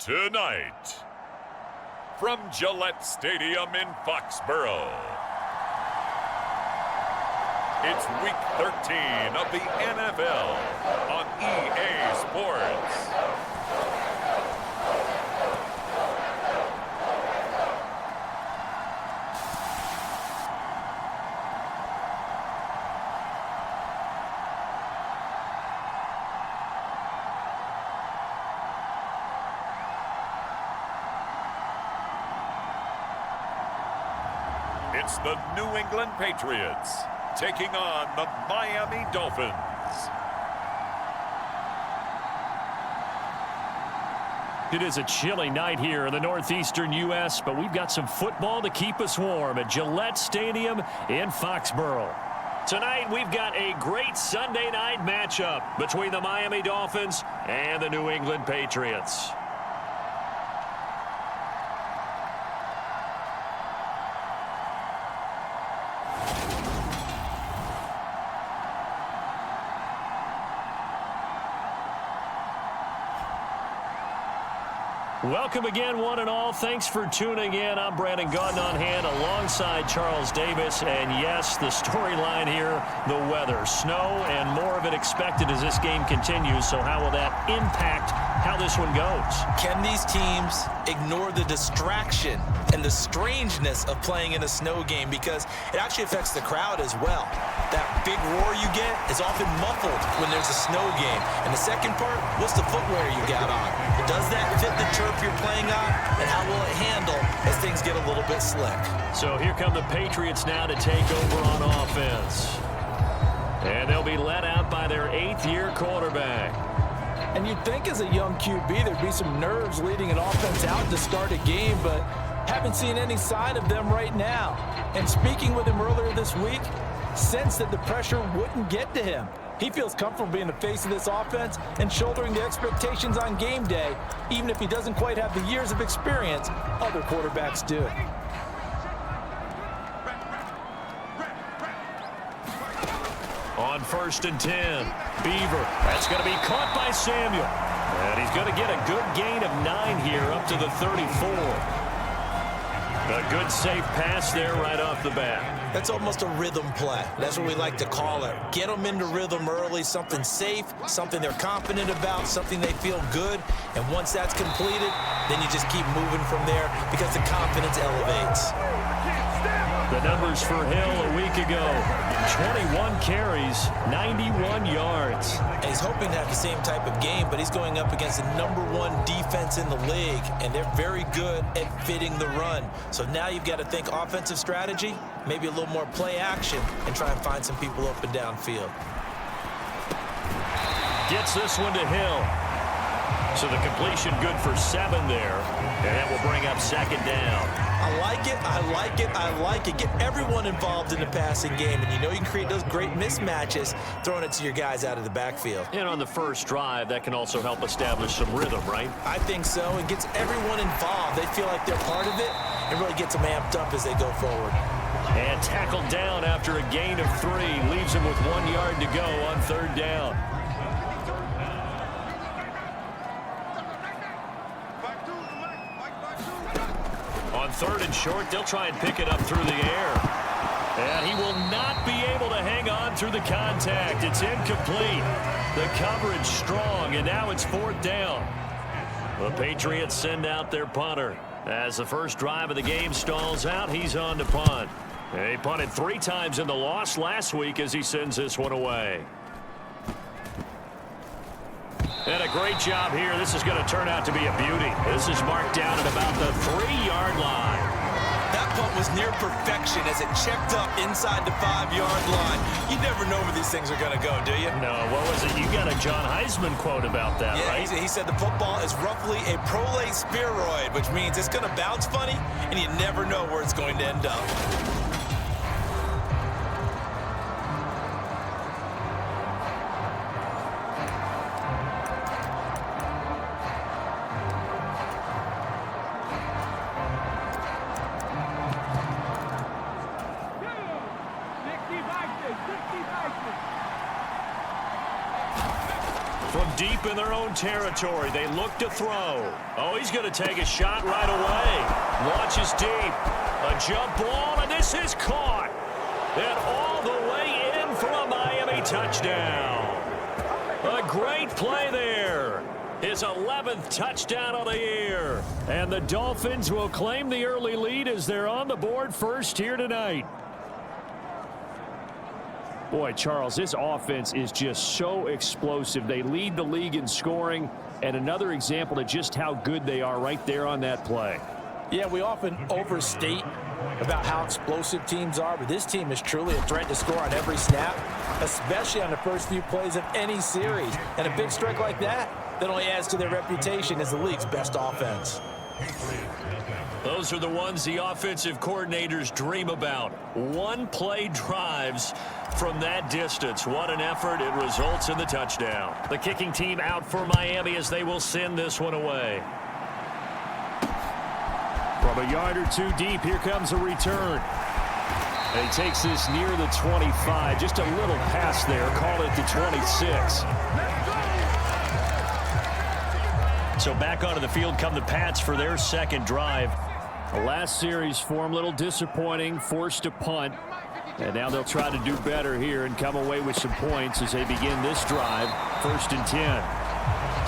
Tonight, from Gillette Stadium in Foxborough, it's Week 13 of the NFL on EA Sports. It's the New England Patriots taking on the Miami Dolphins. It is a chilly night here in the northeastern U.S., but we've got some football to keep us warm at Gillette Stadium in Foxborough. Tonight, we've got a great Sunday night matchup between the Miami Dolphins and the New England Patriots. Welcome again, one and all. Thanks for tuning in. I'm Brandon Gautin on hand alongside Charles Davis. And yes, the storyline here, the weather. Snow and more of it expected as this game continues. So how will that impact how this one goes? Can these teams ignore the distraction and the strangeness of playing in a snow game? Because it actually affects the crowd as well. That big roar you get is often muffled when there's a snow game. And the second part, what's the footwear you got on? Does that fit the turf you're playing on? And how will it handle as things get a little bit slick? So here come the Patriots now to take over on offense. And they'll be led out by their 8th-year quarterback. And you'd think as a young QB there'd be some nerves leading an offense out to start a game, but haven't seen any sign of them right now. And speaking with him earlier this week, sensed that the pressure wouldn't get to him. He feels comfortable being the face of this offense and shouldering the expectations on game day, even if he doesn't quite have the years of experience other quarterbacks do. On 1st and 10, Beaver. That's going to be caught by Samuel. And he's going to get a good gain of 9 here up to the 34. A good safe pass there right off the bat. That's almost a rhythm play. That's what we like to call it. Get them into rhythm early, something safe, something they're confident about, something they feel good. And once that's completed, then you just keep moving from there because the confidence elevates. The numbers for Hill a week ago, 21 carries, 91 yards. And he's hoping to have the same type of game, but he's going up against the #1 defense in the league, and they're very good at fitting the run. So now you've got to think offensive strategy, maybe a little more play action, and try and find some people up and downfield. Gets this one to Hill. So the completion good for 7 there, and that will bring up 2nd down. I like it, I like it, I like it. Get everyone involved in the passing game, and you know you can create those great mismatches throwing it to your guys out of the backfield. And on the first drive, that can also help establish some rhythm, right? I think so. It gets everyone involved. They feel like they're part of it. It really gets them amped up as they go forward. And tackled down after a gain of 3. Leaves him with 1 yard to go on 3rd down. On 3rd and short, they'll try and pick it up through the air. And he will not be able to hang on through the contact. It's incomplete. The coverage strong, and now it's 4th down. The Patriots send out their punter. As the first drive of the game stalls out, he's on to punt. He punted 3 times in the loss last week as he sends this one away. And a great job here. This is going to turn out to be a beauty. This is marked down at about the 3-yard line. That punt was near perfection as it checked up inside the 5-yard line. You never know where these things are going to go, do you? No, what was it? You got a John Heisman quote about that, right? Yeah, he said the football is roughly a prolate spheroid, which means it's going to bounce funny, and you never know where it's going to end up. From deep in their own territory. They look to throw. Oh, he's going to take a shot right away. Launches deep. A jump ball, and this is caught. And all the way in for a Miami touchdown. A great play there. His 11th touchdown of the year. And the Dolphins will claim the early lead as they're on the board first here tonight. Boy, Charles, this offense is just so explosive. They lead the league in scoring, and another example of just how good they are right there on that play. Yeah, we often overstate about how explosive teams are, but this team is truly a threat to score on every snap, especially on the first few plays of any series. And a big strike like that only adds to their reputation as the league's best offense. Those are the ones the offensive coordinators dream about. One-play drives from that distance. What an effort. It results in the touchdown. The kicking team out for Miami as they will send this one away. From a yard or two deep, here comes a return. And he takes this near the 25. Just a little pass there. Call it the 26. So back onto the field come the Pats for their second drive. The last series for them, a little disappointing, forced to punt. And now they'll try to do better here and come away with some points as they begin this drive, 1st and 10.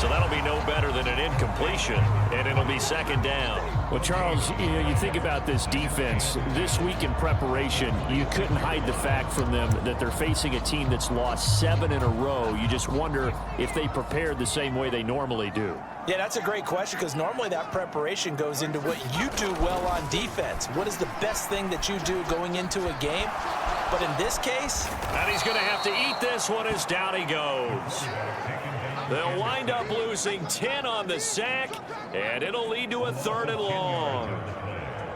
So that'll be no better than an incompletion, and it'll be second down. Well, Charles, you think about this defense. This week in preparation, you couldn't hide the fact from them that they're facing a team that's lost 7 in a row. You just wonder if they prepared the same way they normally do. Yeah, that's a great question because normally that preparation goes into what you do well on defense. What is the best thing that you do going into a game? But in this case... And he's going to have to eat this one as down he goes. They'll wind up losing 10 on the sack, and it'll lead to a 3rd and long.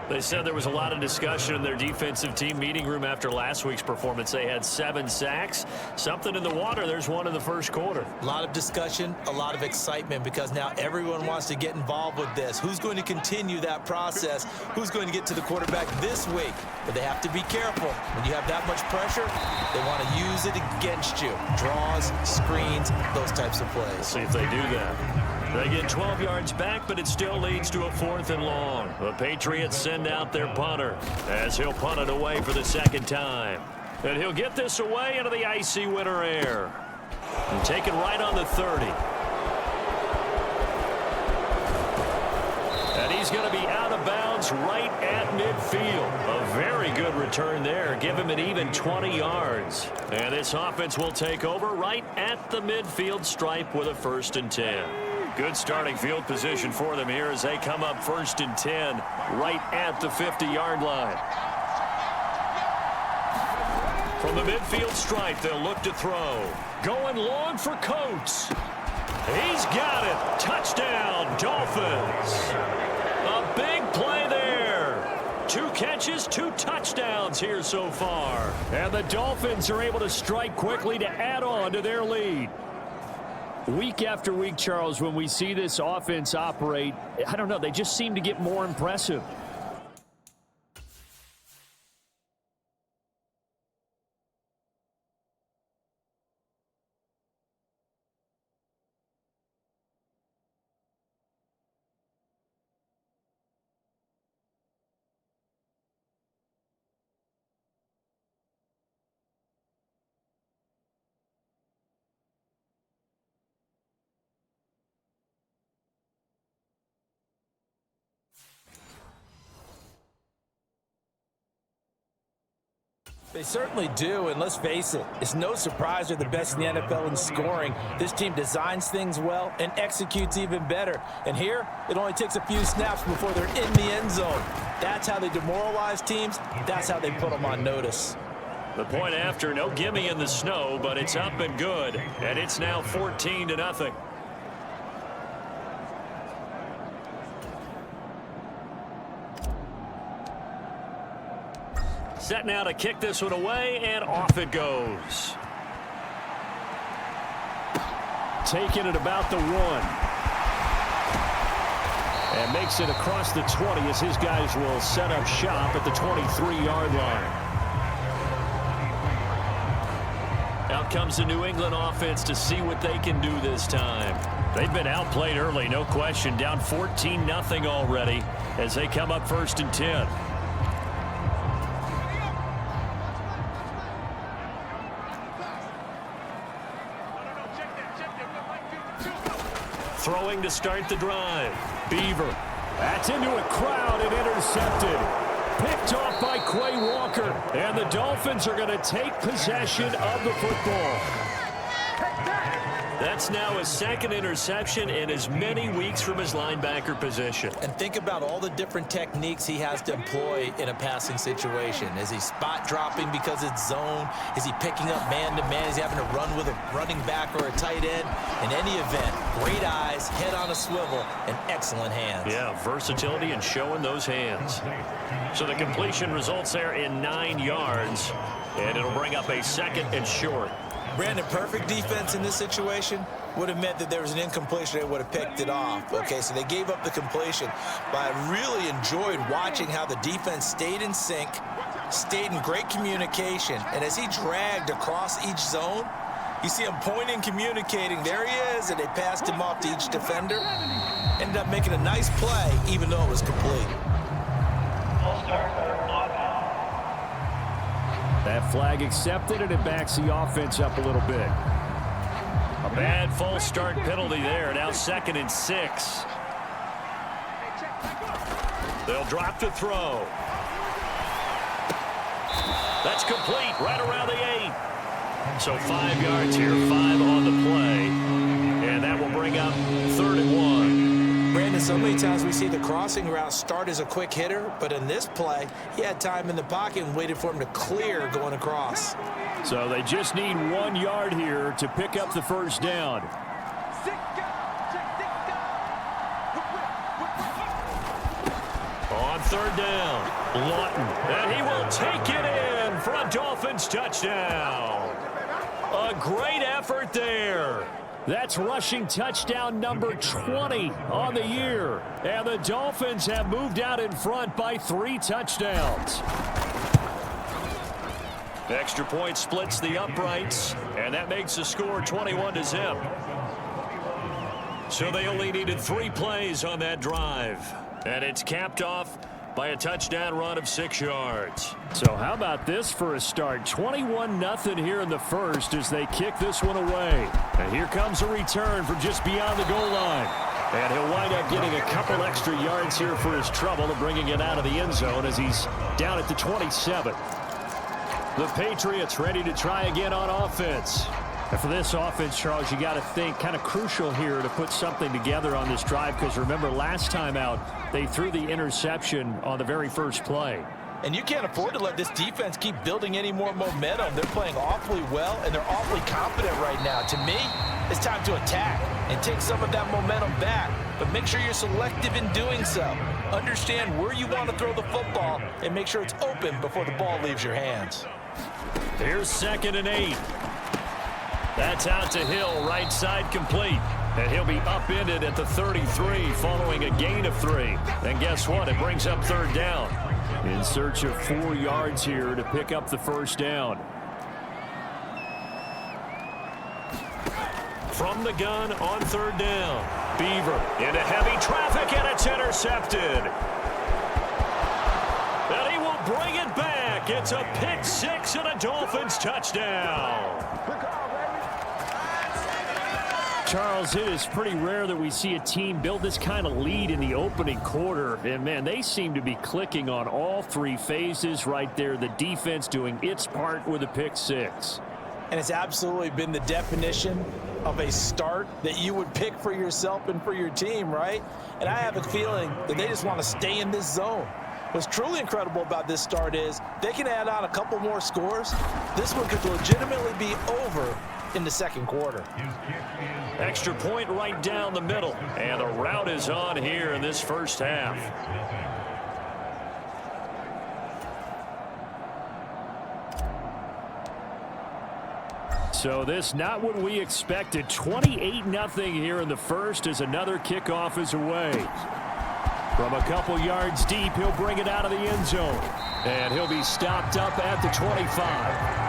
They said there was a lot of discussion in their defensive team meeting room after last week's performance. They had 7 sacks. Something in the water. There's one in the first quarter. A lot of discussion, a lot of excitement because now everyone wants to get involved with this. Who's going to continue that process? Who's going to get to the quarterback this week? But they have to be careful. When you have that much pressure, they want to use it against you. Draws, screens, those types of plays. See if they do that. They get 12 yards back, but it still leads to a 4th and long. The Patriots send out their punter as he'll punt it away for the second time. And he'll get this away into the icy winter air. And take it right on the 30. And he's going to be out of bounds right at midfield. A very good return there. Give him an even 20 yards. And this offense will take over right at the midfield stripe with a 1st and 10. Good starting field position for them here as they come up 1st and 10 right at the 50-yard line. From the midfield stripe, they'll look to throw. Going long for Coates. He's got it. Touchdown, Dolphins. A big play there. 2 catches, 2 touchdowns here so far. And the Dolphins are able to strike quickly to add on to their lead. Week after week, Charles, when we see this offense operate, I don't know, they just seem to get more impressive. They certainly do, and let's face it, it's no surprise they're the best in the NFL in scoring. This team designs things well and executes even better. And here, it only takes a few snaps before they're in the end zone. That's how they demoralize teams. That's how they put them on notice. The point after, no gimme in the snow, but it's up and good. And it's now 14-0. Set now to kick this one away, and off it goes. Taking it about the 1. And makes it across the 20 as his guys will set up shop at the 23-yard line. Out comes the New England offense to see what they can do this time. They've been outplayed early, no question. Down 14-0 already as they come up 1st and 10. Throwing to start the drive. Beaver. That's into a crowd and intercepted. Picked off by Quay Walker. And the Dolphins are going to take possession of the football. That's now his 2nd interception in as many weeks from his linebacker position. And think about all the different techniques he has to employ in a passing situation. Is he spot dropping because it's zone? Is he picking up man-to-man? Is he having to run with a running back or a tight end? In any event, great eyes, head on a swivel, and excellent hands. Yeah, versatility and showing those hands. So the completion results there in 9 yards, and it'll bring up a 2nd and short. Brandon, perfect defense in this situation would have meant that there was an incompletion. They would have picked it off. Okay, so they gave up the completion. But I really enjoyed watching how the defense stayed in sync, stayed in great communication. And as he dragged across each zone, you see him pointing, communicating. There he is, and they passed him off to each defender. Ended up making a nice play, even though it was complete. That flag accepted, and it backs the offense up a little bit. A bad false start penalty there. Now 2nd and 6. They'll drop to throw. That's complete right around the 8. So 5 yards here, 5 on the play. And that will bring up 3rd and 1. Brandon, so many times we see the crossing route start as a quick hitter, but in this play, he had time in the pocket and waited for him to clear going across. So they just need 1 yard here to pick up the 1st down. On 3rd down, Lawton, and he will take it in for a Dolphins touchdown. A great effort there. That's rushing touchdown number 20 on the year. And the Dolphins have moved out in front by 3 touchdowns. Extra point splits the uprights, and that makes the score 21-0. So they only needed 3 plays on that drive. And it's capped off by a touchdown run of 6 yards. So how about this for a start? 21-0 here in the first as they kick this one away. And here comes a return from just beyond the goal line. And he'll wind up getting a couple extra yards here for his trouble and bringing it out of the end zone as he's down at the 27. The Patriots ready to try again on offense. And for this offense, Charles, you got to think kind of crucial here to put something together on this drive because remember last time out they threw the interception on the very first play. And you can't afford to let this defense keep building any more momentum. They're playing awfully well, and they're awfully confident right now. To me, it's time to attack and take some of that momentum back. But make sure you're selective in doing so. Understand where you want to throw the football and make sure it's open before the ball leaves your hands. Here's 2nd and 8. That's out to Hill, right side complete. And he'll be upended at the 33 following a gain of 3. And guess what? It brings up 3rd down. In search of 4 yards here to pick up the 1st down. From the gun on 3rd down. Beaver into heavy traffic, and it's intercepted. And he will bring it back. It's a pick 6 and a Dolphins touchdown. Charles, it is pretty rare that we see a team build this kind of lead in the opening quarter. And, man, they seem to be clicking on all 3 phases right there. The defense doing its part with a pick 6. And it's absolutely been the definition of a start that you would pick for yourself and for your team, right? And I have a feeling that they just want to stay in this zone. What's truly incredible about this start is they can add on a couple more scores. This one could legitimately be over in the 2nd quarter. Extra point right down the middle. And the route is on here in this first half. So this not what we expected. 28-0 here in the first as another kickoff is away. From a couple yards deep, he'll bring it out of the end zone. And he'll be stopped up at the 25.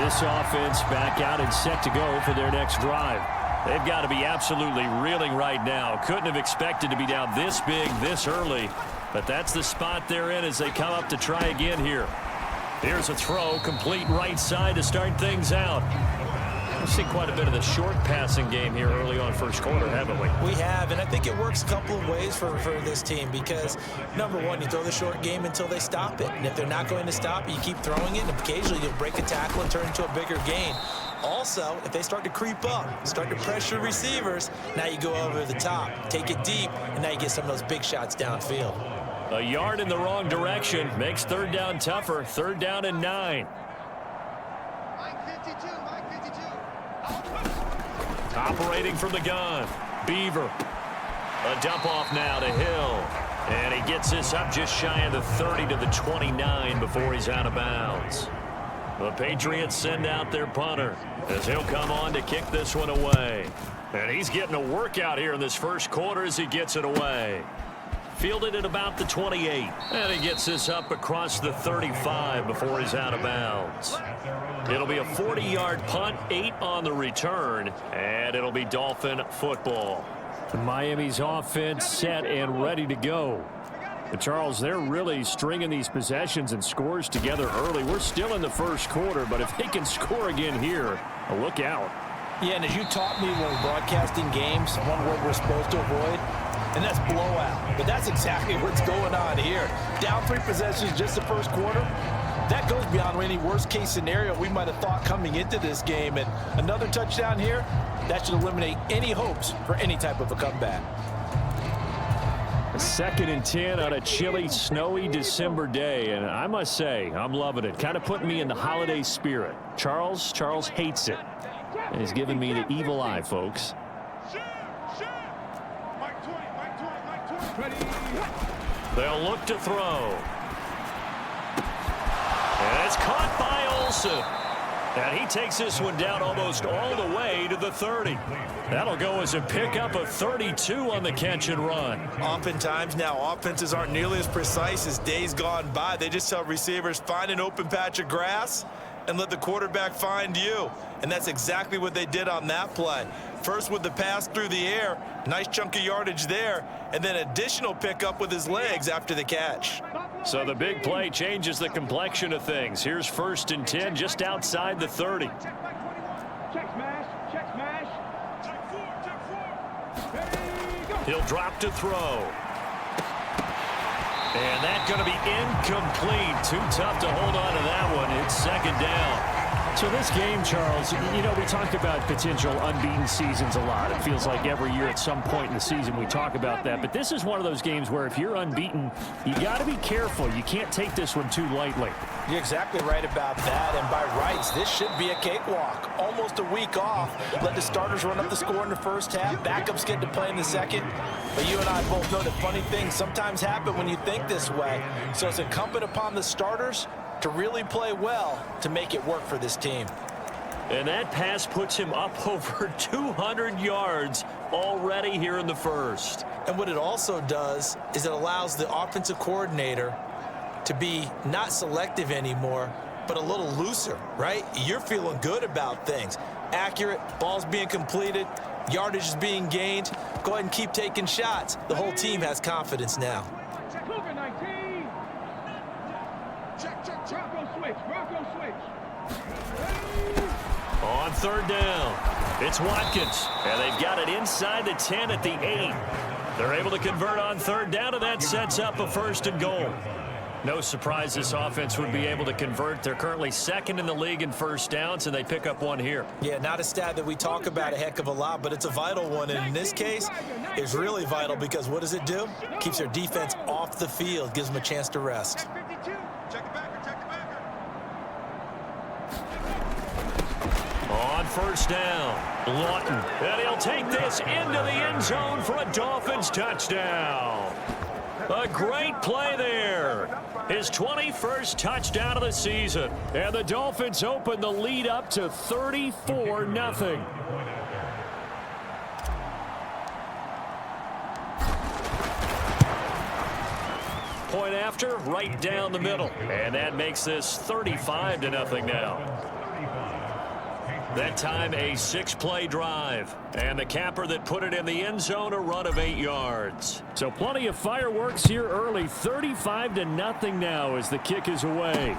This offense back out and set to go for their next drive. They've got to be absolutely reeling right now. Couldn't have expected to be down this big this early, but that's the spot they're in as they come up to try again here. Here's a throw, complete right side to start things out. We've seen quite a bit of the short passing game here early on first quarter, haven't we? We have, and I think it works a couple of ways for this team because, number one, you throw the short game until they stop it. And if they're not going to stop it, you keep throwing it, and occasionally you'll break a tackle and turn into a bigger gain. Also, if they start to creep up, start to pressure receivers, now you go over the top, take it deep, and now you get some of those big shots downfield. A yard in the wrong direction makes third down tougher. Third down and 9. Operating from the gun, Beaver. A dump off now to Hill. And he gets this up just shy of the 30 to the 29 before he's out of bounds. The Patriots send out their punter as he'll come on to kick this one away. And he's getting a workout here in this first quarter as he gets it away. Fielded at about the 28. And he gets this up across the 35 before he's out of bounds. It'll be a 40-yard punt, 8 on the return, and it'll be Dolphin football. Miami's offense set and ready to go. But Charles, they're really stringing these possessions and scores together early. We're still in the first quarter, but if they can score again here, look out. Yeah, and as you taught me when we're broadcasting games, one word we're supposed to avoid, and that's blowout. But that's exactly what's going on here. Down 3 possessions just the first quarter. That goes beyond any worst-case scenario we might have thought coming into this game. And another touchdown here, that should eliminate any hopes for any type of a comeback. 2nd and 10 on a chilly, snowy December day. And I must say, I'm loving it. Kind of putting me in the holiday spirit. Charles hates it. And he's giving me the evil eye, folks. They'll look to throw. And it's caught by Olsen. And he takes this one down almost all the way to the 30. That'll go as a pickup of 32 on the catch and run. Oftentimes now, offenses aren't nearly as precise as days gone by. They just tell receivers, find an open patch of grass and let the quarterback find you. And that's exactly what they did on that play. First with the pass through the air, nice chunk of yardage there, and then additional pickup with his legs after the catch. So the big play changes the complexion of things. Here's 1st and 10 just outside the 30. He'll drop to throw. And that's going to be incomplete. Too tough to hold on to that one. It's 2nd down. So this game, Charles, you know, we talk about potential unbeaten seasons a lot. It feels like every year at some point in the season we talk about that. But this is one of those games where if you're unbeaten, you got to be careful. You can't take this one too lightly. You're exactly right about that. And by rights, this should be a cakewalk. Almost a week off. Let the starters run up the score in the first half. Backups get to play in the second. But you and I both know that funny things sometimes happen when you think this way. So it's incumbent upon the starters to really play well to make it work for this team. And that pass puts him up over 200 yards already here in the first. And what it also does is it allows the offensive coordinator to be not selective anymore, but a little looser, right? You're feeling good about things. Accurate, balls being completed, yardage is being gained. Go ahead and keep taking shots. The whole team has confidence now. On 3rd down, it's Watkins, and they've got it inside the 10 at the 8. They're able to convert on 3rd down, and that sets up a 1st and goal. No surprise this offense would be able to convert. They're currently 2nd in the league in first downs, and they pick up one here. Yeah, not a stat that we talk about a heck of a lot, but it's a vital one. And in this case, it's really vital because what does it do? Keeps their defense off the field, gives them a chance to rest. On 1st down, Lawton, and he'll take this into the end zone for a Dolphins touchdown. A great play there. His 21st touchdown of the season. And the Dolphins open the lead up to 34-0. Point after, right down the middle. And that makes this 35-0 now. That time a 6-play drive. And the capper that put it in the end zone, a run of 8 yards. So plenty of fireworks here early. 35-0 now as the kick is away.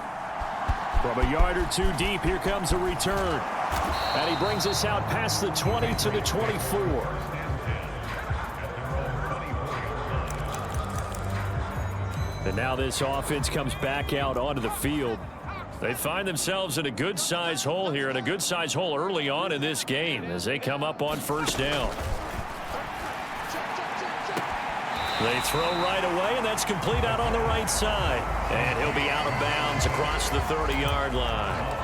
From a yard or two deep, here comes a return. And he brings us out past the 20 to the 24. And now this offense comes back out onto the field. They find themselves in a good-sized hole here, and a good-sized hole early on in this game as they come up on first down. They throw right away, and that's complete out on the right side. And he'll be out of bounds across the 30-yard line.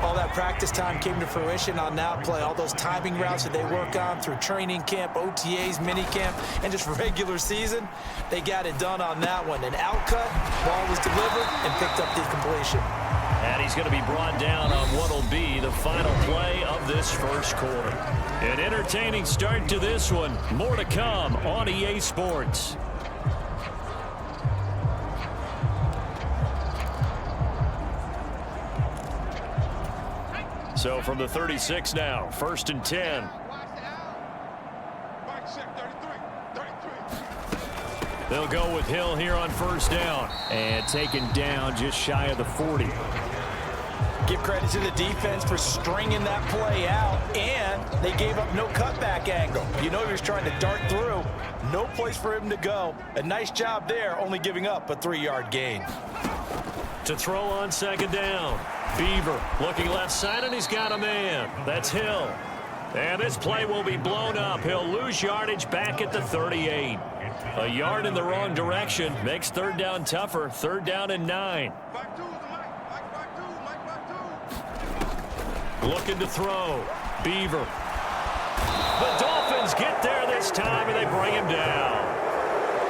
All that practice time came to fruition on that play. All those timing routes that they work on through training camp, OTAs, minicamp, and just regular season, they got it done on that one. An outcut, ball was delivered, and picked up the completion. And he's going to be brought down on what will be the final play of this first quarter. An entertaining start to this one. More to come on EA Sports. So from the 36 now, 1st and 10. They'll go with Hill here on first down. And taken down just shy of the 40. Give credit to the defense for stringing that play out, and they gave up no cutback angle. You know he was trying to dart through. No place for him to go. A nice job there, only giving up a 3-yard gain. To throw on second down. Beaver looking left side, and he's got a man. That's Hill. And this play will be blown up. He'll lose yardage back at the 38. A yard in the wrong direction makes third down tougher. 3rd down and 9. Looking to throw. Beaver. The Dolphins get there this time, and they bring him down.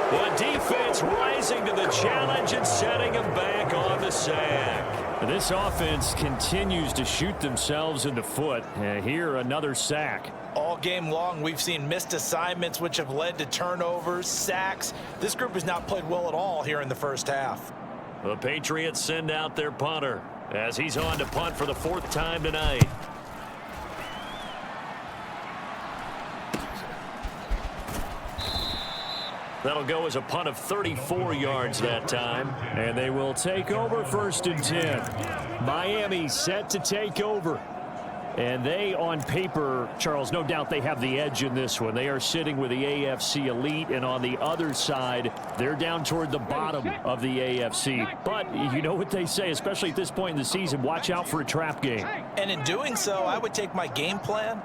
The defense rising to the challenge and setting him back on the sack. This offense continues to shoot themselves in the foot. Here, another sack. All game long, we've seen missed assignments, which have led to turnovers, sacks. This group has not played well at all here in the first half. The Patriots send out their punter as he's on to punt for the 4th time tonight. That'll go as a punt of 34 yards that time. And they will take over 1st and 10. Miami set to take over. And they, on paper, Charles, no doubt they have the edge in this one. They are sitting with the AFC elite, and on the other side, they're down toward the bottom of the AFC. But you know what they say, especially at this point in the season, watch out for a trap game. And in doing so, I would take my game plan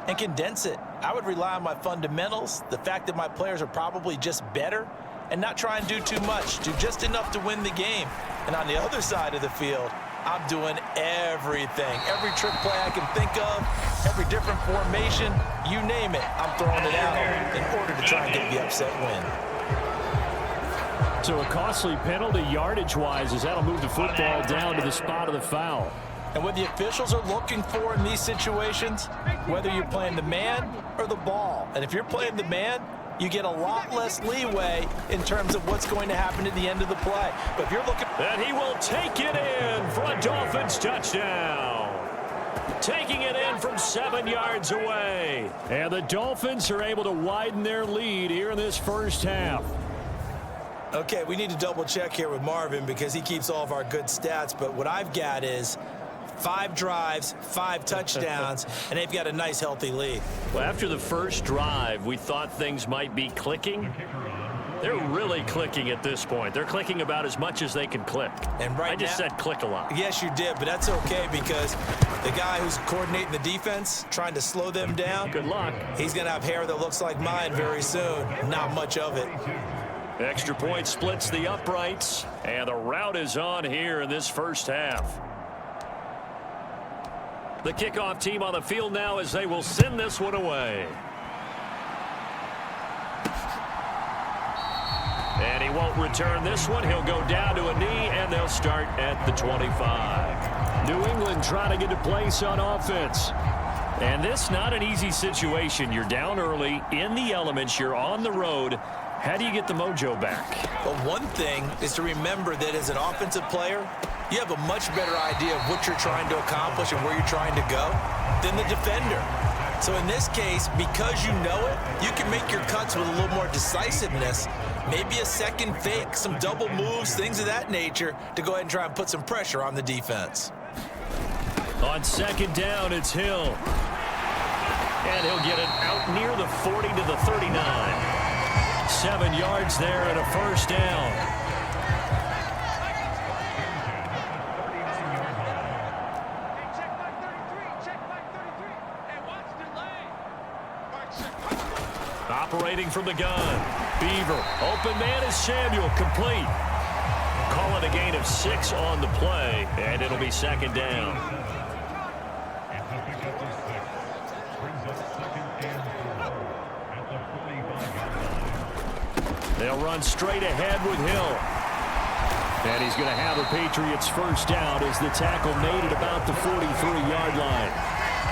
and condense it. I would rely on my fundamentals, the fact that my players are probably just better, and not try and do too much, do just enough to win the game. And on the other side of the field, I'm doing everything. Every trick play I can think of, every different formation, you name it, I'm throwing it out in order to try and get the upset win. So a costly penalty yardage-wise as that'll move the football down to the spot of the foul. And what the officials are looking for in these situations, whether you're playing the man or the ball. And if you're playing the man, you get a lot less leeway in terms of what's going to happen at the end of the play. But if you're looking... And he will take it in for a Dolphins touchdown. Taking it in from 7 yards away. And the Dolphins are able to widen their lead here in this first half. Okay, we need to double check here with Marvin because he keeps all of our good stats. But what I've got is 5 drives, 5 touchdowns, and they've got a nice, healthy lead. Well, after the first drive, we thought things might be clicking. They're really clicking at this point. They're clicking about as much as they can click. And right I just said click a lot. Yes, you did, but that's okay because the guy who's coordinating the defense, trying to slow them down, good luck. He's going to have hair that looks like mine very soon. Not much of it. Extra point splits the uprights, and the route is on here in this first half. The kickoff team on the field now as they will send this one away. And he won't return this one. He'll go down to a knee, and they'll start at the 25. New England trying to get a place on offense. And this not an easy situation. You're down early, in the elements, you're on the road. How do you get the mojo back? But one thing is to remember that as an offensive player, you have a much better idea of what you're trying to accomplish and where you're trying to go than the defender. So in this case, because you know it, you can make your cuts with a little more decisiveness, maybe a second fake, some double moves, things of that nature, to go ahead and try and put some pressure on the defense. On second down, it's Hill. And he'll get it out near the 40 to the 39. 7 yards there and a first down. Operating from the gun. Beaver. Open man is Samuel. Complete. Call it a gain of 6 on the play, and it'll be second down. They'll run straight ahead with Hill. And he's going to have a Patriots first down as the tackle made at about the 43-yard line.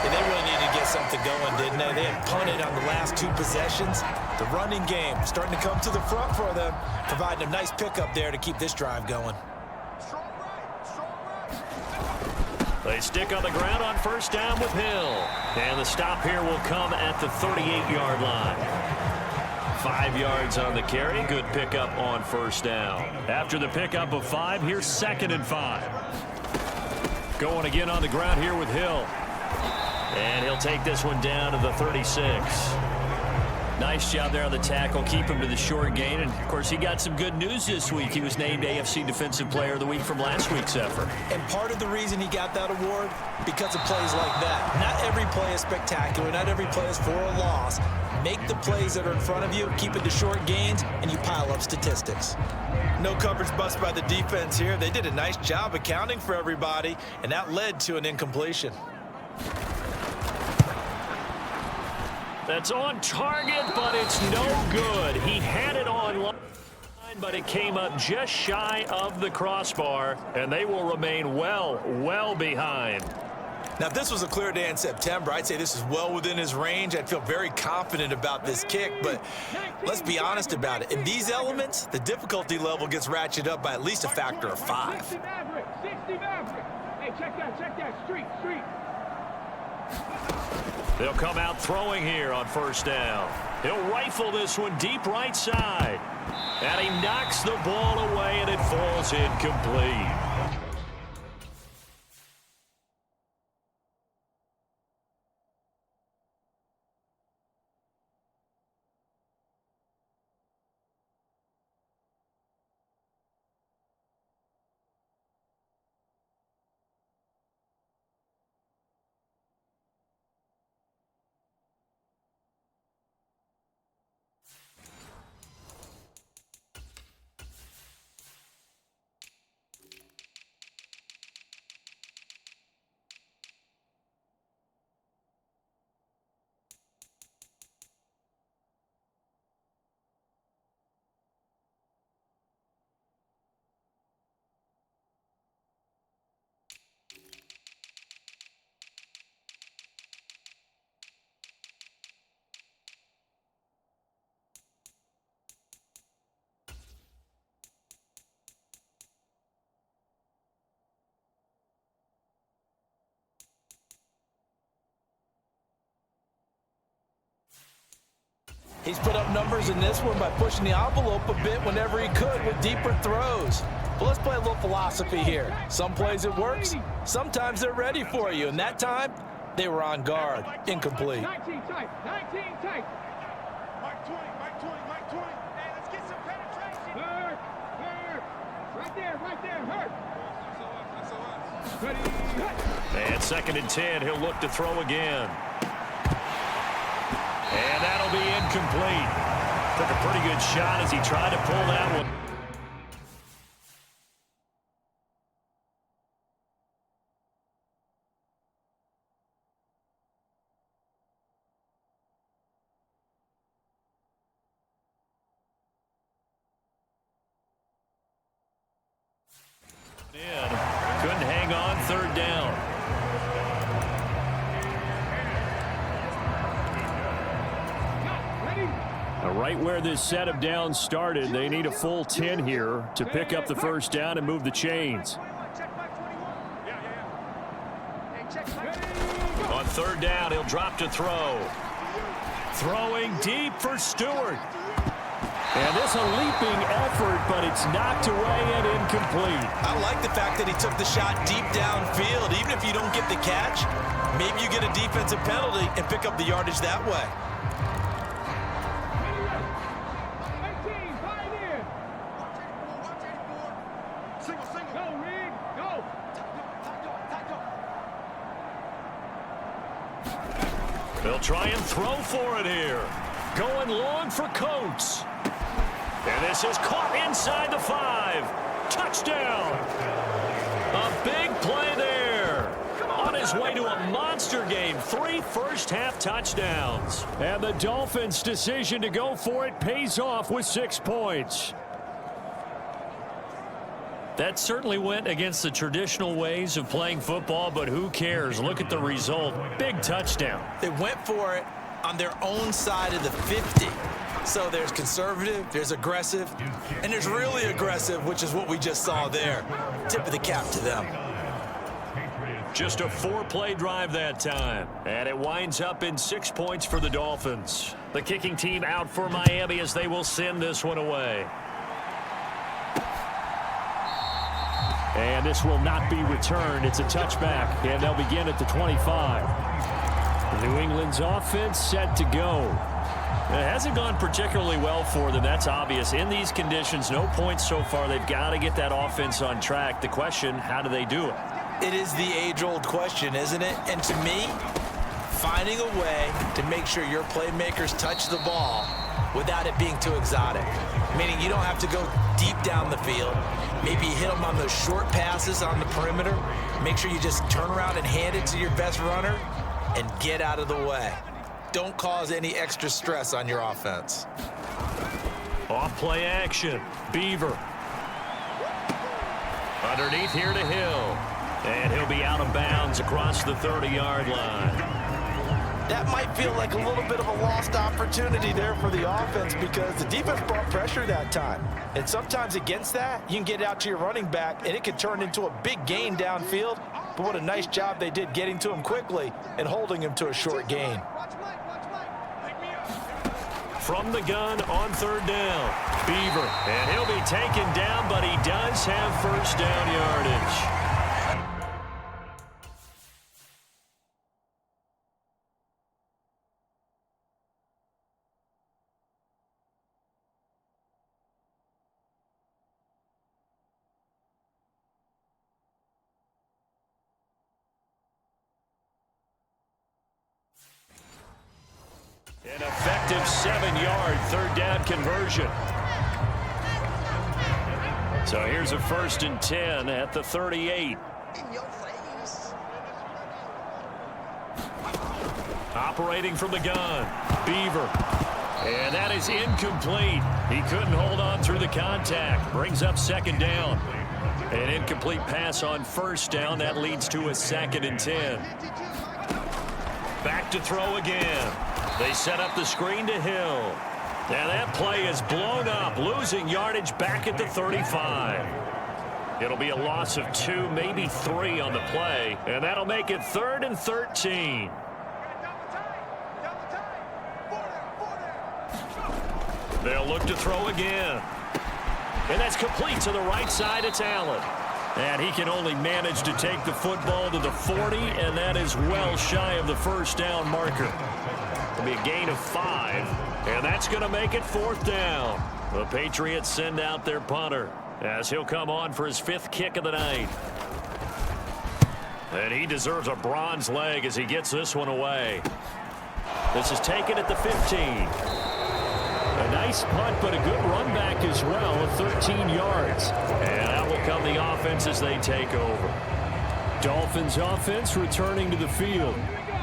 And they really needed to get something going, didn't they? They had punted on the last 2 possessions. The running game starting to come to the front for them, providing a nice pickup there to keep this drive going. They stick on the ground on first down with Hill. And the stop here will come at the 38-yard line. 5 yards on the carry. Good pickup on first down. After the pickup of 5, here's 2nd and 5. Going again on the ground here with Hill. And he'll take this one down to the 36. Nice job there on the tackle. Keep him to the short gain. And, of course, he got some good news this week. He was named AFC Defensive Player of the Week from last week's effort. And part of the reason he got that award, because of plays like that. Not every play is spectacular. Not every play is for a loss. Make the plays that are in front of you, keep it to short gains, and you pile up statistics. No coverage bust by the defense here. They did a nice job accounting for everybody, and that led to an incompletion. That's on target, but it's no good. He had it on line, but it came up just shy of the crossbar, and they will remain well behind. Now, if this was a clear day in September, I'd say this is well within his range. I'd feel very confident about this kick, but let's be honest about it. In these elements, the difficulty level gets ratcheted up by at least a factor of 5. 60 Maverick. Hey, check that. Street. They'll come out throwing here on first down. He'll rifle this one deep right side. And he knocks the ball away, and it falls incomplete. He's put up numbers in this one by pushing the envelope a bit whenever he could with deeper throws. But let's play a little philosophy here. Some plays it works, sometimes they're ready for you, and that time they were on guard. Incomplete. 19 tight. Mike 20. Hey, let's get some penetration. Hurt. Right there, Hurt. And 2nd and 10, he'll look to throw again. And that'll be incomplete. Took a pretty good shot as he tried to pull that one. Couldn't hang on 3rd down. Right where this set of downs started, they need a full 10 here to pick up the first down and move the chains. Check my third down, he'll drop to throw. Throwing deep for Stewart. And this a leaping effort, but it's knocked away and incomplete. I like the fact that he took the shot deep downfield. Even if you don't get the catch, maybe you get a defensive penalty and pick up the yardage that way. 18, find in. Go, Reed, go. They'll try and throw for it here. Going long for Coates. And this is caught inside the 5. Touchdown. A big play there. On his way to a monster game. 3 first-half touchdowns. And the Dolphins' decision to go for it pays off with 6 points. That certainly went against the traditional ways of playing football, but who cares? Look at the result. Big touchdown. They went for it on their own side of the 50. So there's conservative, there's aggressive, and there's really aggressive, which is what we just saw there. Tip of the cap to them. Just a 4-play drive that time. And it winds up in 6 points for the Dolphins. The kicking team out for Miami as they will send this one away. And this will not be returned. It's a touchback, and they'll begin at the 25. New England's offense set to go. It hasn't gone particularly well for them. That's obvious. In these conditions, no points so far. They've got to get that offense on track. The question, how do they do it? It is the age-old question, isn't it? And to me, finding a way to make sure your playmakers touch the ball without it being too exotic. Meaning you don't have to go deep down the field. Maybe you hit them on those short passes on the perimeter. Make sure you just turn around and hand it to your best runner and get out of the way. Don't cause any extra stress on your offense. Off play action. Beaver. Underneath here to Hill. And he'll be out of bounds across the 30-yard line. That might feel like a little bit of a lost opportunity there for the offense because the defense brought pressure that time. And sometimes against that, you can get out to your running back, and it can turn into a big gain downfield. But what a nice job they did getting to him quickly and holding him to a short gain. From the gun on third down, Beaver. And he'll be taken down, but he does have first down yardage. An effective 7-yard third down conversion. So here's a 1st and 10 at the 38. Operating from the gun, Beaver. And that is incomplete. He couldn't hold on through the contact. Brings up 2nd down. An incomplete pass on 1st down. That leads to a 2nd and 10. Back to throw again. They set up the screen to Hill. And that play is blown up, losing yardage back at the 35. It'll be a loss of 2, maybe 3 on the play, and that'll make it 3rd and 13. They'll look to throw again. And that's complete to the right side of Allen. And he can only manage to take the football to the 40, and that is well shy of the first down marker. It'll be a gain of 5, and that's going to make it 4th down. The Patriots send out their punter as he'll come on for his 5th kick of the night. And he deserves a bronze leg as he gets this one away. This is taken at the 15. A nice punt, but a good run back as well of 13 yards. And out will come the offense as they take over. Dolphins offense returning to the field.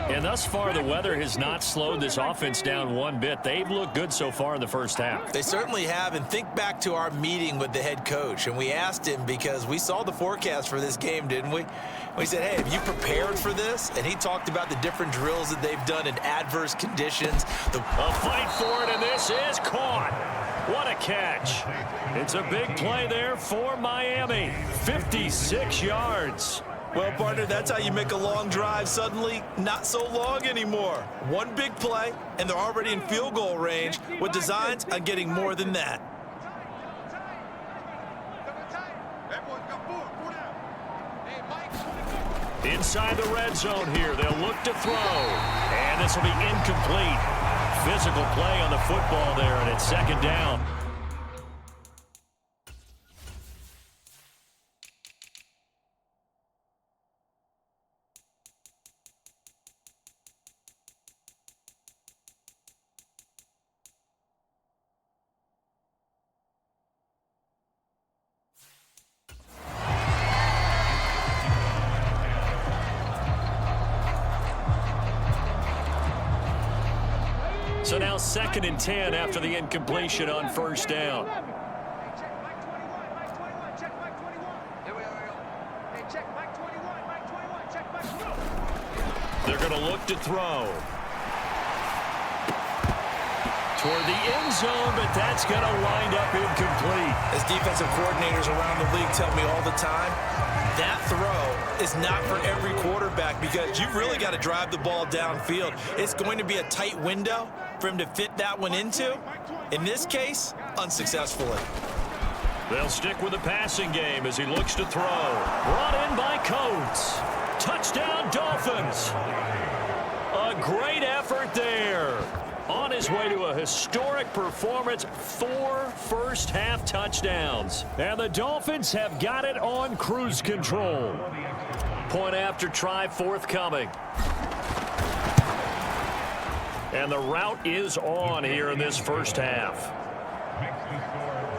And thus far, the weather has not slowed this offense down one bit. They've looked good so far in the first half. They certainly have, and think back to our meeting with the head coach, and we asked him because we saw the forecast for this game, didn't we? We said, hey, have you prepared for this? And he talked about the different drills that they've done in adverse conditions. A fight for it, and this is caught. What a catch. It's a big play there for Miami. 56 yards. Well, partner, that's how you make a long drive suddenly not so long anymore. One big play, and they're already in field goal range with designs on getting more than that. Inside the red zone here, they'll look to throw. And this will be incomplete. Physical play on the football there, and it's second down. So now 2nd and 10 after the incompletion on first down. They're going to look to throw. Toward the end zone, but that's going to wind up incomplete. As defensive coordinators around the league tell me all the time, that throw is not for every quarterback because you've really got to drive the ball downfield. It's going to be a tight window for him to fit that one into. In this case, unsuccessfully. They'll stick with the passing game as he looks to throw. Brought in by Coates. Touchdown, Dolphins. A great effort there. On his way to a historic performance, 4 first-half touchdowns. And the Dolphins have got it on cruise control. Point after try forthcoming. And the route is on here in this first half.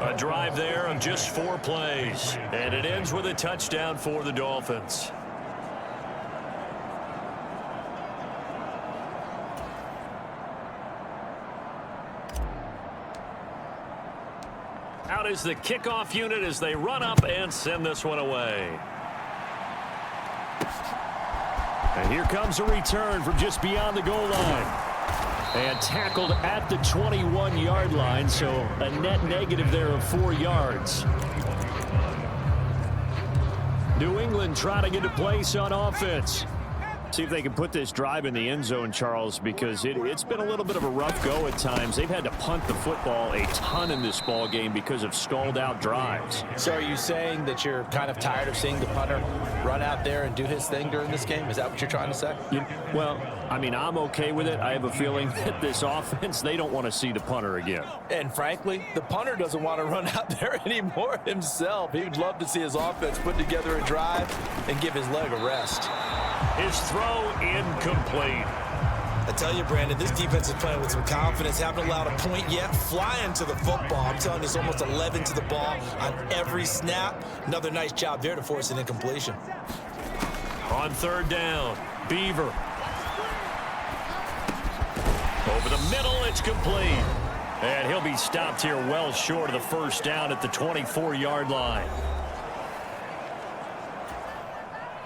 A drive there of just 4 plays. And it ends with a touchdown for the Dolphins. Out is the kickoff unit as they run up and send this one away. And here comes a return from just beyond the goal line. And tackled at the 21-yard line, so a net negative there of 4 yards. New England trying to get a place on offense. See if they can put this drive in the end zone, Charles, because it's been a little bit of a rough go at times. They've had to punt the football a ton in this ball game because of stalled out drives. So are you saying that you're kind of tired of seeing the punter run out there and do his thing during this game? Is that what you're trying to say? Well, I mean, I'm okay with it. I have a feeling that this offense, they don't want to see the punter again. And frankly, the punter doesn't want to run out there anymore himself. He'd love to see his offense put together a drive and give his leg a rest. His throw incomplete. I tell you, Brandon, this defense is playing with some confidence. Haven't allowed a point yet. Flying to the football. I'm telling you, it's almost 11 to the ball on every snap. Another nice job there to force an incompletion. On 3rd down, Beaver. Over the middle, it's complete. And he'll be stopped here well short of the first down at the 24-yard line.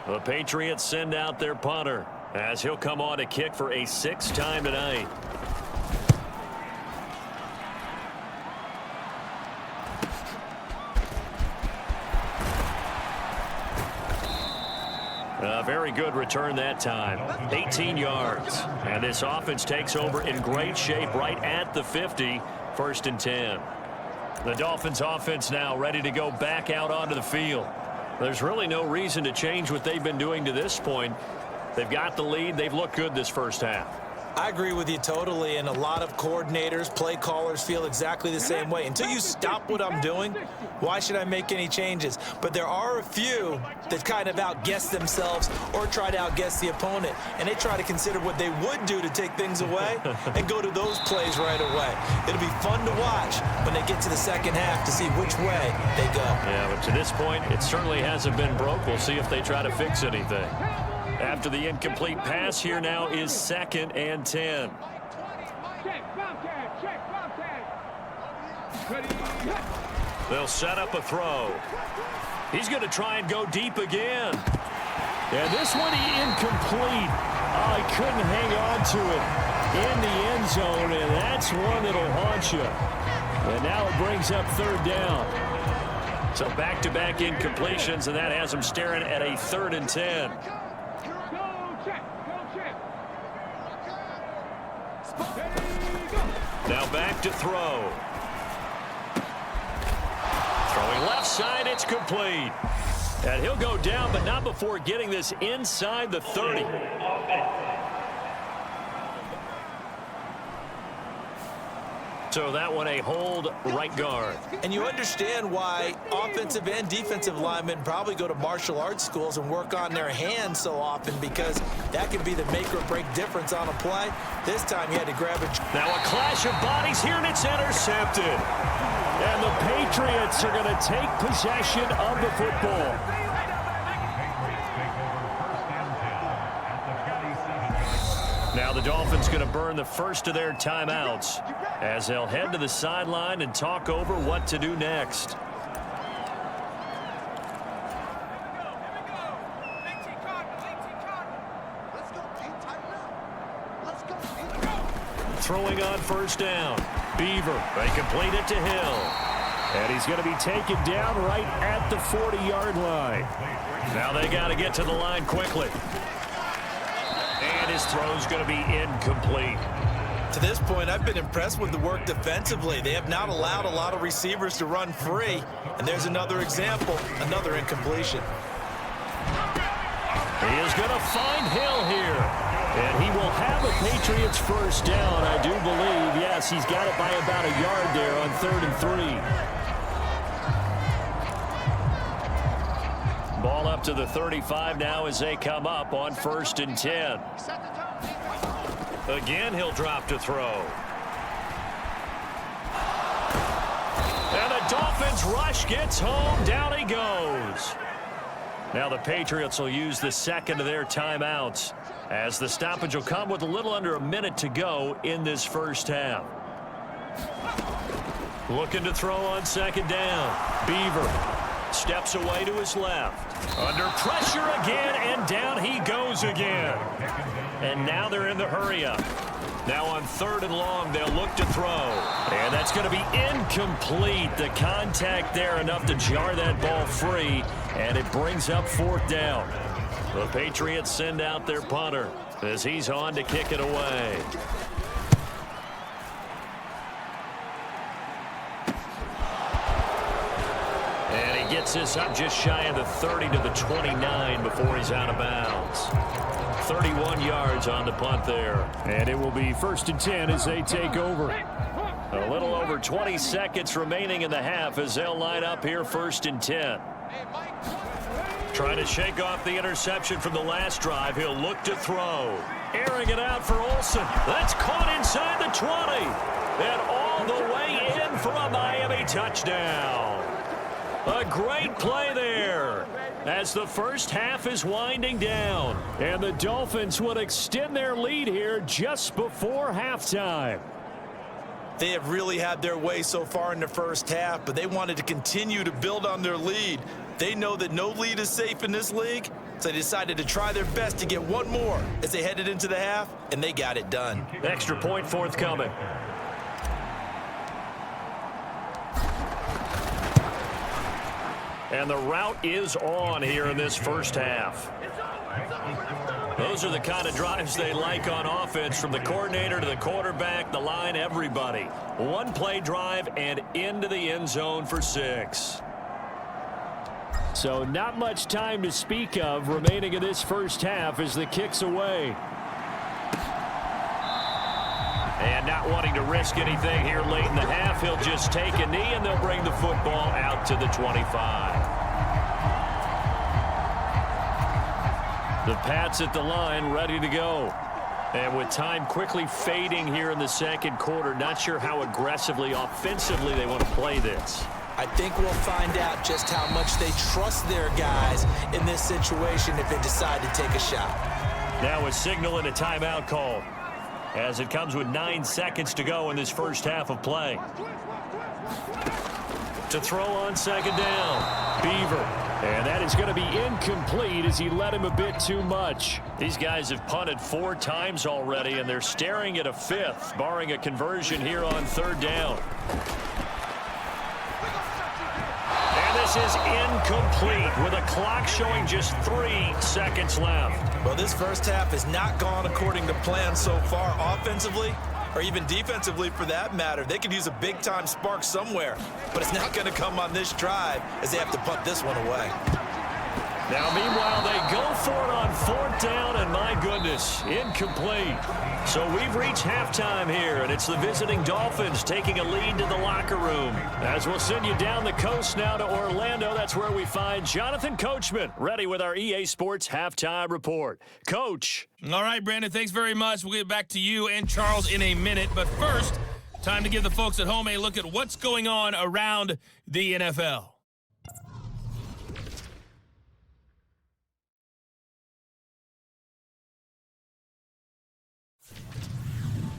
The Patriots send out their punter as he'll come on to kick for a 6th time tonight. A very good return that time. 18 yards. And this offense takes over in great shape right at the 50. 1st and 10. The Dolphins offense now ready to go back out onto the field. There's really no reason to change what they've been doing to this point. They've got the lead. They've looked good this first half. I agree with you totally, and a lot of coordinators, play callers feel exactly the same way. Until you stop what I'm doing, why should I make any changes? But there are a few that kind of outguess themselves or try to outguess the opponent, and they try to consider what they would do to take things away and go to those plays right away. It'll be fun to watch when they get to the second half to see which way they go. Yeah, but to this point, it certainly hasn't been broke. We'll see if they try to fix anything. After the incomplete pass, here now is 2nd and 10. They'll set up a throw. He's going to try and go deep again. And this one incomplete. Oh, he couldn't hang on to it in the end zone, and that's one that'll haunt you. And now it brings up 3rd down. So back-to-back incompletions, and that has them staring at a 3rd and 10. Go check. Now back to throw. Throwing left side, it's complete. And he'll go down, but not before getting this inside the 30. So that one a hold right guard. And you understand why offensive and defensive linemen probably go to martial arts schools and work on their hands so often, because that can be the make or break difference on a play. This time he had to grab it. Now a clash of bodies here, and it's intercepted. And the Patriots are going to take possession of the football. Now the Dolphins going to burn the first of their timeouts as they'll head to the sideline and talk over what to do next. Throwing on first down. Beaver, they complete it to Hill. And he's going to be taken down right at the 40-yard line. Now they got to get to the line quickly. And his throw's going to be incomplete. To this point, I've been impressed with the work defensively. They have not allowed a lot of receivers to run free. And there's another example, another incompletion. He is going to find Hill here. And he will have a Patriots first down, I do believe. Yes, he's got it by about a yard there on 3rd and 3. Ball up to the 35 now as they come up on 1st and 10. Again, he'll drop to throw. And the Dolphins rush gets home. Down he goes. Now the Patriots will use the second of their timeouts, as the stoppage will come with a little under a minute to go in this first half. Looking to throw on 2nd down. Beaver steps away to his left. Under pressure again, and down he goes again. And now they're in the hurry-up. Now on 3rd and long, they'll look to throw. And that's going to be incomplete. The contact there enough to jar that ball free, and it brings up 4th down. The Patriots send out their punter as he's on to kick it away. And he gets this up just shy of the 30 to the 29 before he's out of bounds. 31 yards on the punt there. And it will be 1st and 10 as they take over. A little over 20 seconds remaining in the half as they'll line up here 1st and 10. Trying to shake off the interception from the last drive. He'll look to throw. Airing it out for Olsen. That's caught inside the 20. And all the way in for a Miami touchdown. A great play there as the first half is winding down. And the Dolphins will extend their lead here just before halftime. They have really had their way so far in the first half, but they wanted to continue to build on their lead. They know that no lead is safe in this league, so they decided to try their best to get one more as they headed into the half, and they got it done. Extra point forthcoming. And the route is on here in this first half. Those are the kind of drives they like on offense, from the coordinator to the quarterback, the line, everybody. One play drive and into the end zone for 6. So not much time to speak of remaining in this first half as the kick's away. And not wanting to risk anything here late in the half, he'll just take a knee and they'll bring the football out to the 25. The Pats at the line, ready to go. And with time quickly fading here in the second quarter, not sure how aggressively, offensively they want to play this. I think we'll find out just how much they trust their guys in this situation if they decide to take a shot. Now a signal and a timeout call, as it comes with 9 seconds to go in this first half of play. To throw on 2nd down, Beaver. And that is going to be incomplete as he led him a bit too much. These guys have punted 4 times already, and they're staring at a 5th, barring a conversion here on 3rd down. And this is incomplete with a clock showing just 3 seconds left. Well, this first half has not gone according to plan so far offensively, or even defensively for that matter. They could use a big-time spark somewhere, but it's not going to come on this drive as they have to punt this one away. Now, meanwhile, they go for it on 4th down, and my goodness, incomplete. So we've reached halftime here, and it's the visiting Dolphins taking a lead to the locker room. As we'll send you down the coast now to Orlando, that's where we find Jonathan Coachman, ready with our EA Sports Halftime Report. Coach. All right, Brandon, thanks very much. We'll get back to you and Charles in a minute. But first, time to give the folks at home a look at what's going on around the NFL.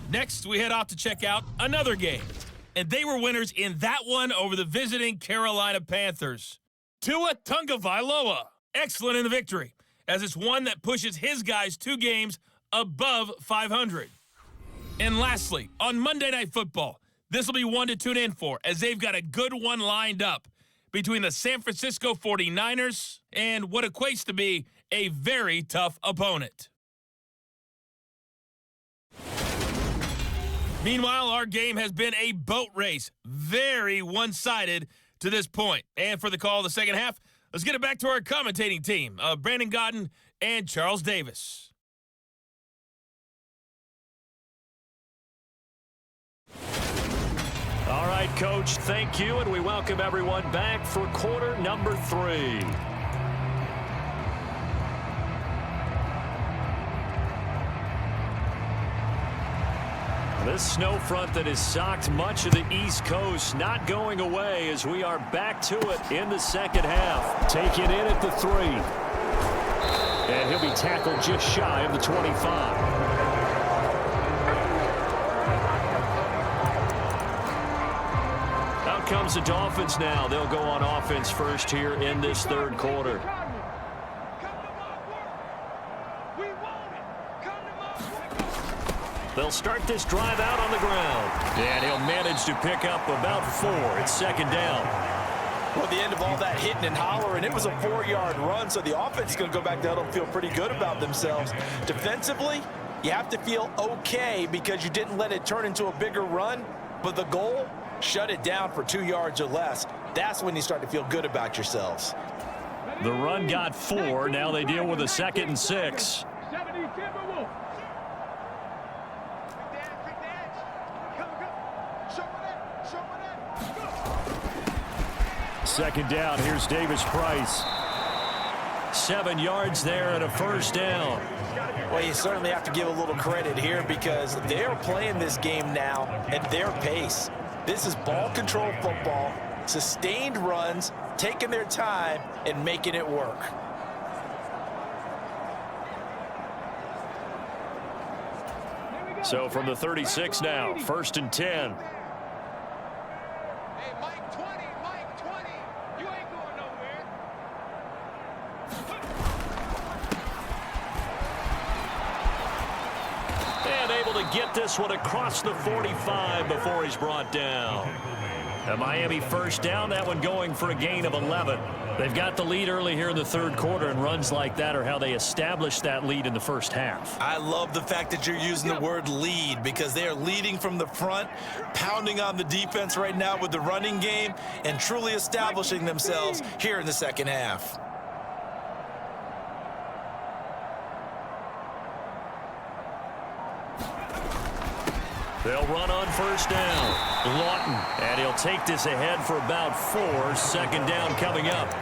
Next, we head off to check out another game. And they were winners in that one over the visiting Carolina Panthers. Tua Tagovailoa, excellent in the victory, as it's one that pushes his guys 2 games above 500. And lastly, on Monday Night Football, this will be one to tune in for, as they've got a good one lined up between the San Francisco 49ers and what equates to be a very tough opponent. Meanwhile, our game has been a boat race, very one-sided to this point. And for the call of the second half, let's get it back to our commentating team, Brandon Godden and Charles Davis. All right, Coach, thank you, and we welcome everyone back for quarter number 3. This snow front that has socked much of the East Coast not going away as we are back to it in the second half. Taken in at the 3. And he'll be tackled just shy of the 25. Out comes the Dolphins now. They'll go on offense first here in this third quarter. They'll start this drive out on the ground. And he'll manage to pick up about 4. It's second down. Well, at the end of all that hitting and hollering, it was a 4-yard run, so the offense is going to go back down and feel pretty good about themselves. Defensively, you have to feel okay because you didn't let it turn into a bigger run, but the goal, shut it down for 2 yards or less. That's when you start to feel good about yourselves. The run got 4. Now they deal with a 2nd and 6. Second down, here's Davis Price. 7 yards there and a first down. Well, you certainly have to give a little credit here because they're playing this game now at their pace. This is ball control football, sustained runs, taking their time and making it work. So from the 36 now, 1st and 10. Get this one across the 45 before he's brought down. A Miami first down, that one going for a gain of 11. They've got the lead early here in the third quarter, and runs like that are how they established that lead in the first half. I love the fact that you're using the word lead because they are leading from the front, pounding on the defense right now with the running game, and truly establishing themselves here in the second half. They'll run on first down. Lawton, and he'll take this ahead for about 4. Second down coming up.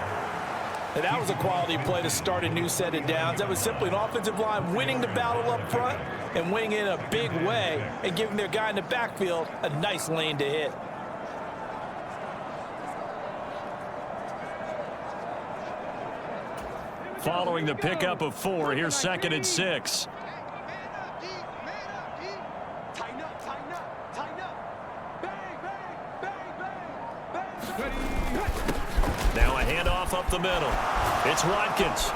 And that was a quality play to start a new set of downs. That was simply an offensive line winning the battle up front and winning in a big way and giving their guy in the backfield a nice lane to hit. Following the pickup of 4, here's 2nd and 6. Now a handoff up the middle. It's Watkins.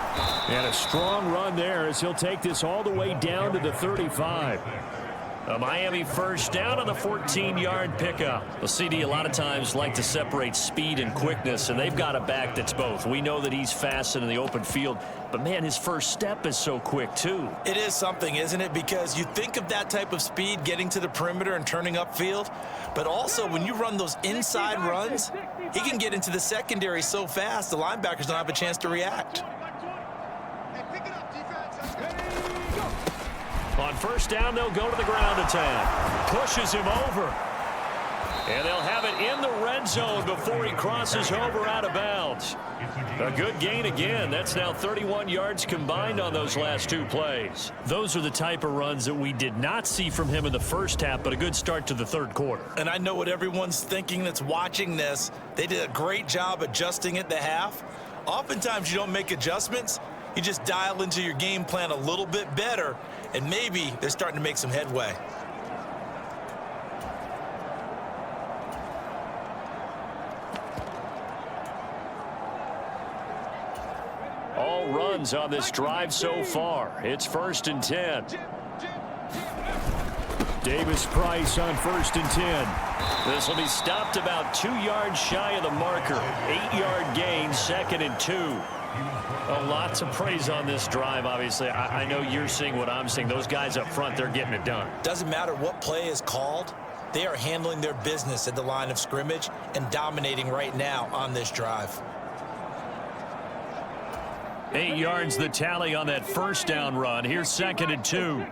And a strong run there as he'll take this all the way down to the 35. A Miami first down on the 14-yard pickup. The CD a lot of times like to separate speed and quickness, and they've got a back that's both. We know that he's fast in the open field, but, man, his first step is so quick, too. It is something, isn't it? Because you think of that type of speed getting to the perimeter and turning upfield, but also when you run those inside runs, he can get into the secondary so fast the linebackers don't have a chance to react. On first down, they'll go to the ground attack. Pushes him over. And they'll have it in the red zone before he crosses over out of bounds. A good gain again. That's now 31 yards combined on those last two plays. Those are the type of runs that we did not see from him in the first half, but a good start to the third quarter. And I know what everyone's thinking that's watching this. They did a great job adjusting at the half. Oftentimes you don't make adjustments. You just dial into your game plan a little bit better, and maybe they're starting to make some headway. All runs on this drive so far. It's 1st and 10. Davis Price on 1st and 10. This will be stopped about 2 yards shy of the marker. 8-yard gain, 2nd and 2. A lot to praise on this drive, obviously. I know you're seeing what I'm seeing. Those guys up front, they're getting it done. Doesn't matter what play is called. They are handling their business at the line of scrimmage and dominating right now on this drive. 8 yards the tally on that first down run. Here's 2nd and 2.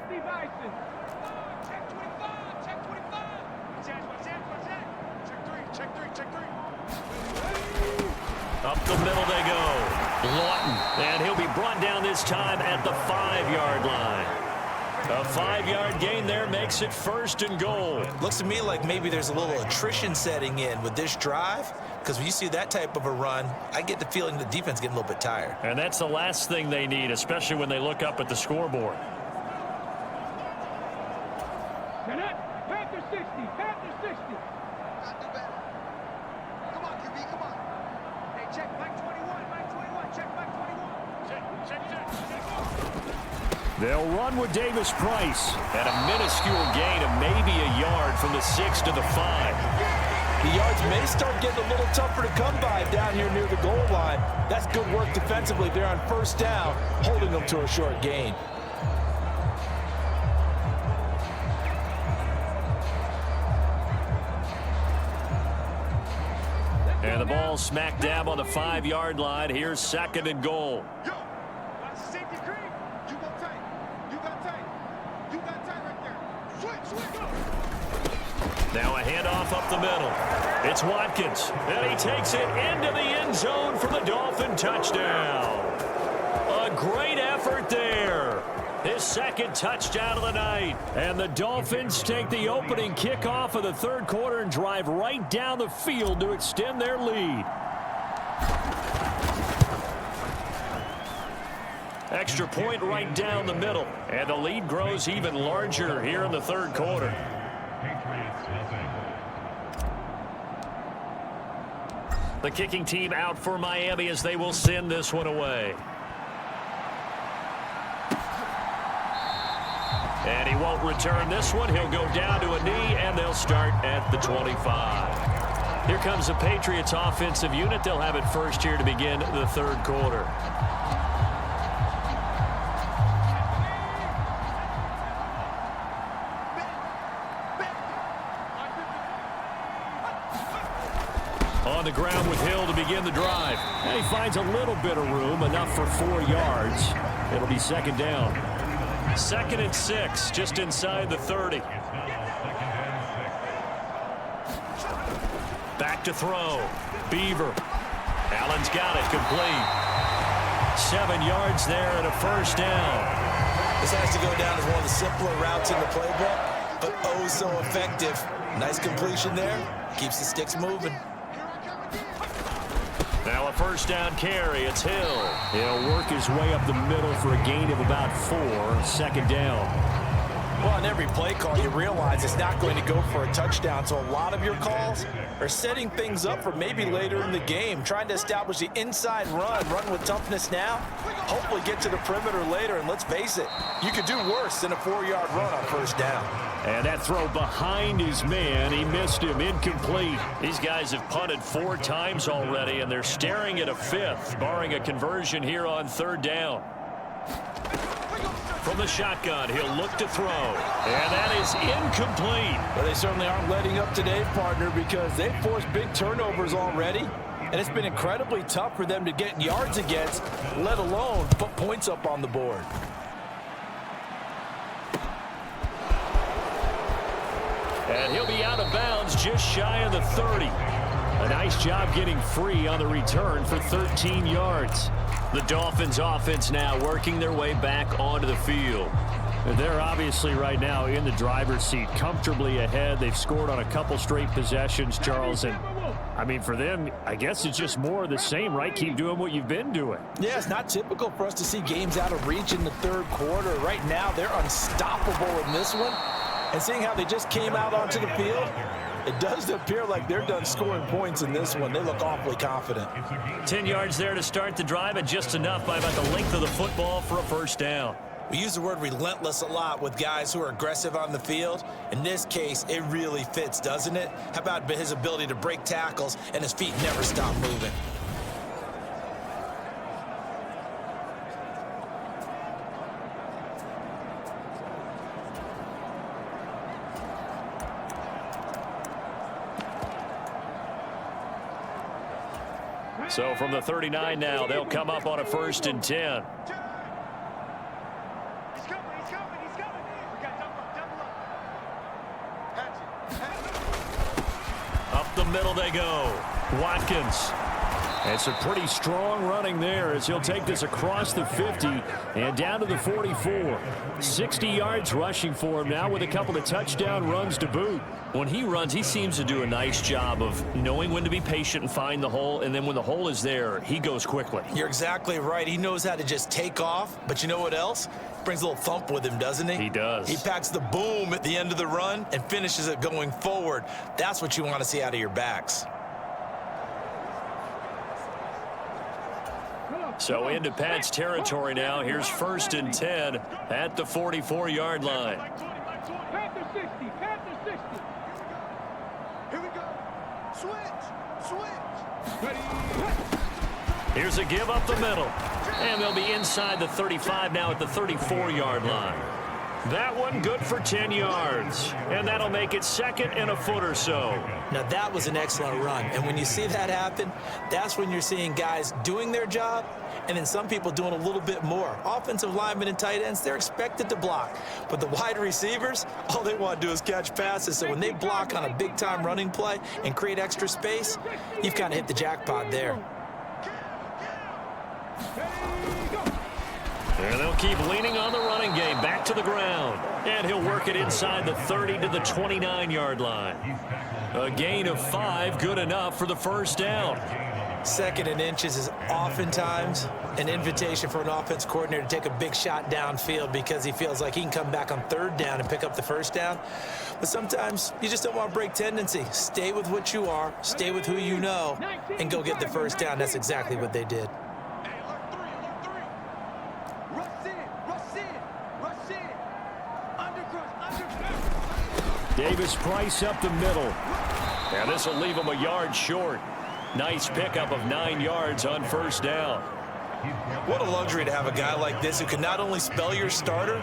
Up the middle they go. Lawton, and he'll be brought down this time at the 5-yard line. A 5-yard gain there makes it 1st and goal. Looks to me like maybe there's a little attrition setting in with this drive, because when you see that type of a run, I get the feeling the defense getting a little bit tired. And that's the last thing they need, especially when they look up at the scoreboard. Panther 60, Panther 60. Not too bad. Come on, QB, come on. Hey, check Mike 21, check Mike 21. Check. They'll run with Davis Price at a minuscule gain of maybe a yard from the 6 to the 5. The yards may start getting a little tougher to come by down here near the goal line. That's good work defensively there on first down, holding them to a short gain. And the ball smack dab on the 5-yard line. Here's 2nd and goal. Yo, safety cream. You go tight. You got tight. You got tight right there. Switch. Now a handoff up the middle. It's Watkins, and he takes it into the end zone for the Dolphin touchdown. A great effort there. His 2nd touchdown of the night. And the Dolphins take the opening kickoff of the third quarter and drive right down the field to extend their lead. Extra point right down the middle. And the lead grows even larger here in the third quarter. The kicking team out for Miami as they will send this one away. And he won't return this one. He'll go down to a knee, and they'll start at the 25. Here comes the Patriots offensive unit. They'll have it first here to begin the third quarter. On the ground with Hill to begin the drive. And he finds a little bit of room, enough for 4 yards. It'll be 2nd down. 2nd and 6, just inside the 30. Back to throw. Beaver. Allen's got it, complete. 7 yards there and a first down. This has to go down as one of the simpler routes in the playbook, but oh so effective. Nice completion there. Keeps the sticks moving. Now a first down carry. It's Hill. He'll work his way up the middle for a gain of about 4. 2nd down. Well, every play call, you realize it's not going to go for a touchdown. So a lot of your calls are setting things up for maybe later in the game, trying to establish the inside run with toughness now, hopefully get to the perimeter later. And let's face it, you could do worse than a 4-yard run on first down. And that throw behind his man, he missed him, incomplete. These guys have punted 4 times already, and they're staring at a 5th, barring a conversion here on 3rd down. From the shotgun, he'll look to throw. And that is incomplete. Well, they certainly aren't letting up today, partner, because they've forced big turnovers already. And it's been incredibly tough for them to get yards against, let alone put points up on the board. And he'll be out of bounds just shy of the 30. A nice job getting free on the return for 13 yards. The Dolphins offense now working their way back onto the field. They're obviously right now in the driver's seat, comfortably ahead. They've scored on a couple straight possessions, Charles. And, I mean, for them, I guess it's just more of the same, right? Keep doing what you've been doing. Yeah, it's not typical for us to see games out of reach in the 3rd quarter. Right now, they're unstoppable in this one. And seeing how they just came out onto the field, it does appear like they're done scoring points in this one. They look awfully confident. 10 yards there to start the drive, and just enough by about the length of the football for a first down. We use the word relentless a lot with guys who are aggressive on the field. In this case, it really fits, doesn't it? How about his ability to break tackles and his feet never stop moving? So from the 39 now, they'll come up on a 1st and 10. Up the middle they go. Watkins. It's a pretty strong running there as he'll take this across the 50 and down to the 44. 60 yards rushing for him now with a couple of touchdown runs to boot. When he runs, he seems to do a nice job of knowing when to be patient and find the hole, and then when the hole is there, he goes quickly. You're exactly right. He knows how to just take off, but you know what else? Brings a little thump with him, doesn't he? He does. He packs the boom at the end of the run and finishes it going forward. That's what you want to see out of your backs. So into Pat's territory now. Here's 1st and 10 at the 44-yard line. Panther 60, Panther 60. Here we go. Switch. Here's a give up the middle. And they'll be inside the 35 now at the 34-yard line. That one good for 10 yards. And that'll make it 2nd and a foot or so. Now, that was an excellent run. And when you see that happen, that's when you're seeing guys doing their job and then some people doing a little bit more. Offensive linemen and tight ends, they're expected to block. But the wide receivers, all they want to do is catch passes. So when they block on a big-time running play and create extra space, you've kind of hit the jackpot there. And they'll keep leaning on the running game. Back to the ground. And he'll work it inside the 30 to the 29-yard line. A gain of 5, good enough for the first down. 2nd and inches is oftentimes an invitation for an offense coordinator to take a big shot downfield because he feels like he can come back on 3rd down and pick up the first down. But sometimes you just don't want to break tendency. Stay with what you are, stay with who you know, and go get the first down. That's exactly what they did. Davis Price up the middle. And this will leave him a yard short. Nice pickup of 9 yards on first down. What a luxury to have a guy like this who can not only spell your starter,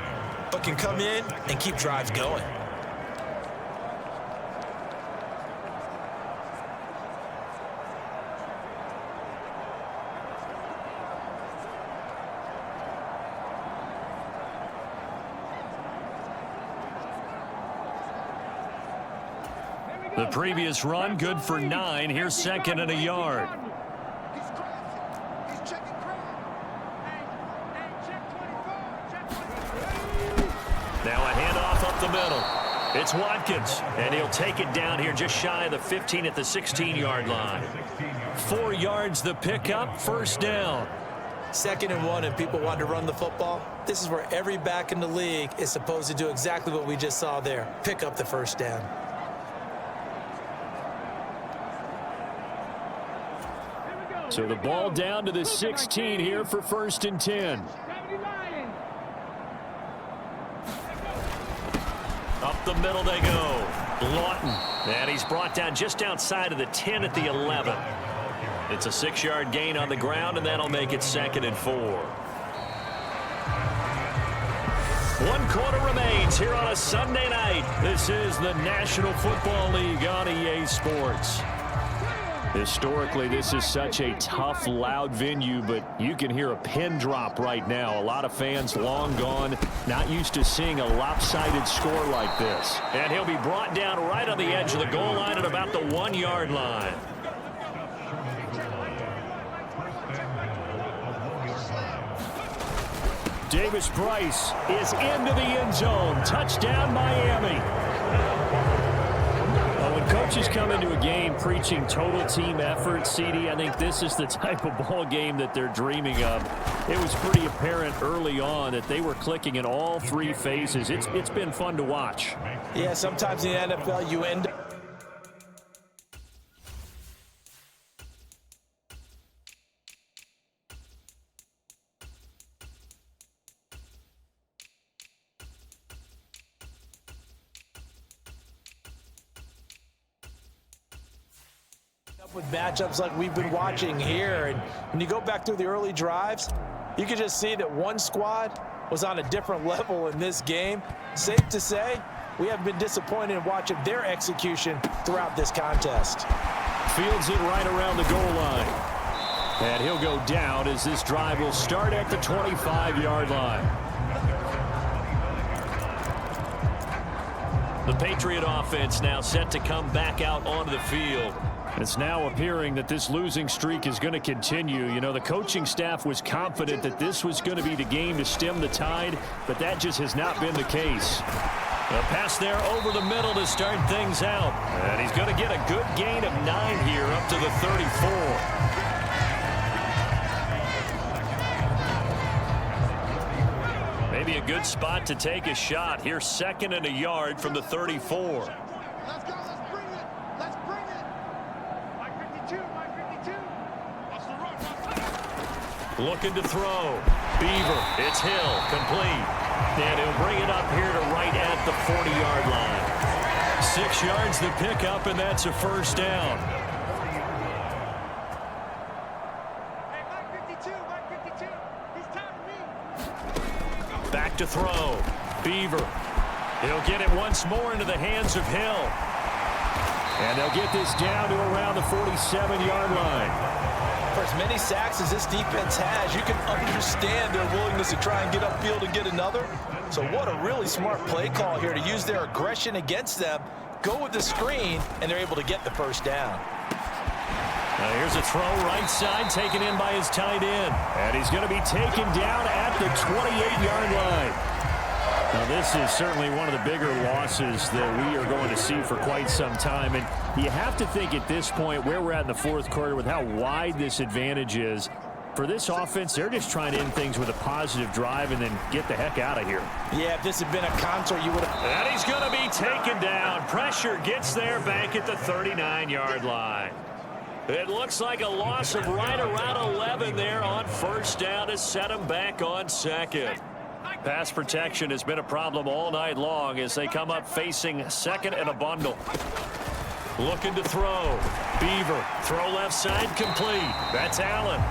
but can come in and keep drives going. The previous run, good for 9. Here's 2nd and a yard. Now a handoff up the middle. It's Watkins, and he'll take it down here just shy of the 15 at the 16-yard line. 4 yards the pickup, first down. 2nd and 1 and people want to run the football, this is where every back in the league is supposed to do exactly what we just saw there. Pick up the first down. So the ball down to the 16 here for 1st and 10. Up the middle they go. Lawton. And he's brought down just outside of the 10 at the 11. It's a 6-yard gain on the ground, and that'll make it 2nd and 4. 1 quarter remains here on a Sunday night. This is the National Football League on EA Sports. Historically, this is such a tough, loud venue, but you can hear a pin drop right now. A lot of fans long gone, not used to seeing a lopsided score like this. And he'll be brought down right on the edge of the goal line at about the 1-yard line. Davis Price is into the end zone. Touchdown, Miami. When coaches come into a game preaching total team effort, CD, I think this is the type of ball game that they're dreaming of. It was pretty apparent early on that they were clicking in all 3 phases. It's been fun to watch. Yeah, sometimes in the NFL you end up with matchups like we've been watching here. And when you go back through the early drives, you can just see that one squad was on a different level in this game. Safe to say, we have been disappointed in watching their execution throughout this contest. Fields it right around the goal line. And he'll go down as this drive will start at the 25-yard line. The Patriot offense now set to come back out onto the field. It's now appearing that this losing streak is going to continue. You know, the coaching staff was confident that this was going to be the game to stem the tide, but that just has not been the case. A pass there over the middle to start things out. And he's going to get a good gain of 9 here up to the 34. Maybe a good spot to take a shot. Here's 2nd and a yard from the 34. Let's go. Let's bring it. Let's bring it. Mike 52. Mike 52. Watch the run. Looking to throw. Beaver. It's Hill. Complete. And he'll bring it up here to right at the 40-yard line. 6 yards the pickup, and that's a first down. Hey, Mike 52. Mike 52. He's timing me. Back to throw. Beaver. He'll get it once more into the hands of Hill. And they'll get this down to around the 47-yard line. For as many sacks as this defense has, you can understand their willingness to try and get upfield and get another. So what a really smart play call here to use their aggression against them, go with the screen, and they're able to get the first down. Now here's a throw right side taken in by his tight end. And he's going to be taken down at the 28-yard line. Now, this is certainly one of the bigger losses that we are going to see for quite some time. And you have to think at this point where we're at in the 4th quarter with how wide this advantage is. For this offense, they're just trying to end things with a positive drive and then get the heck out of here. Yeah, if this had been a concert, you would have... And he's going to be taken down. Pressure gets there back at the 39-yard line. It looks like a loss of right around 11 there on first down to set him back on 2nd. Pass protection has been a problem all night long as they come up facing 2nd and a bundle. Looking to throw. Beaver. Throw left side complete. That's Allen.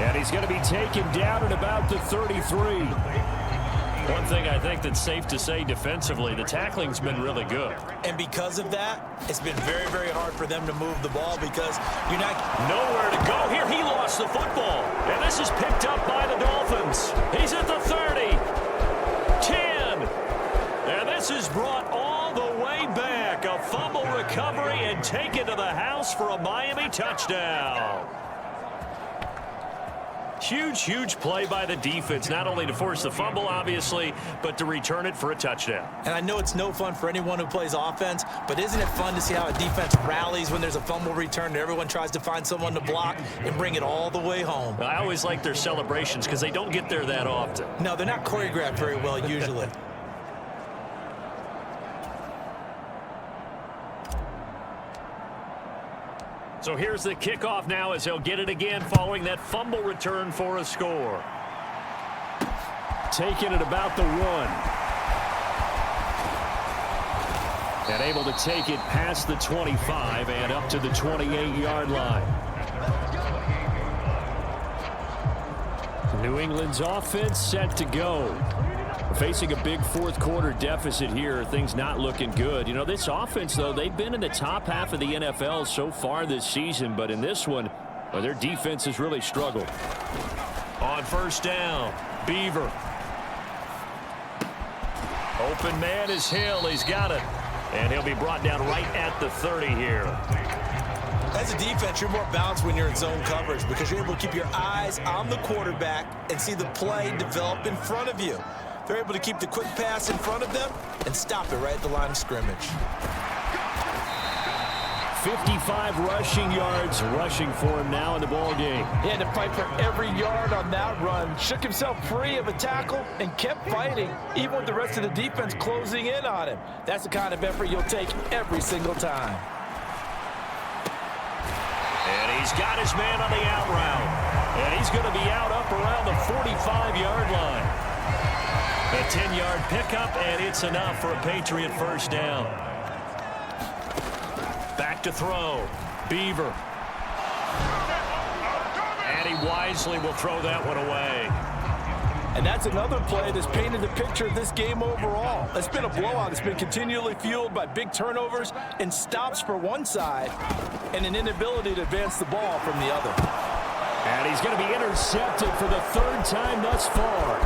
And he's going to be taken down at about the 33. One thing I think that's safe to say defensively, the tackling's been really good. And because of that, it's been very, very hard for them to move the ball because you're not... Nowhere to go here. He lost the football. And this is picked up by the Dolphins. He's at the 30. 10. And this is brought all the way back. A fumble recovery and taken to the house for a Miami touchdown. Huge play by the defense, not only to force the fumble, obviously, but to return it for a touchdown. And I know it's no fun for anyone who plays offense, but isn't it fun to see how a defense rallies when there's a fumble return and everyone tries to find someone to block and bring it all the way home? I always like their celebrations because they don't get there that often. No, they're not choreographed very well usually. So here's the kickoff now as he'll get it again following that fumble return for a score. Taking it about the 1. And able to take it past the 25 and up to the 28-yard line. New England's offense set to go. Facing a big fourth-quarter deficit here, things not looking good. You know, this offense, though, they've been in the top half of the NFL so far this season, but in this one, well, their defense has really struggled. On first down, Beaver. Open man is Hill. He's got it. And he'll be brought down right at the 30 here. As a defense, you're more balanced when you're in zone coverage because you're able to keep your eyes on the quarterback and see the play develop in front of you. They're able to keep the quick pass in front of them and stop it right at the line of scrimmage. 55 rushing yards rushing for him now in the ball game. He had to fight for every yard on that run. Shook himself free of a tackle and kept fighting, even with the rest of the defense closing in on him. That's the kind of effort you'll take every single time. And he's got his man on the out route. And he's going to be out up around the 45-yard line. A 10-yard pickup, and it's enough for a Patriot first down. Back to throw. Beaver. And he wisely will throw that one away. And that's another play that's painted the picture of this game overall. It's been a blowout. It's been continually fueled by big turnovers and stops for one side and an inability to advance the ball from the other. And he's going to be intercepted for the 3rd time thus far.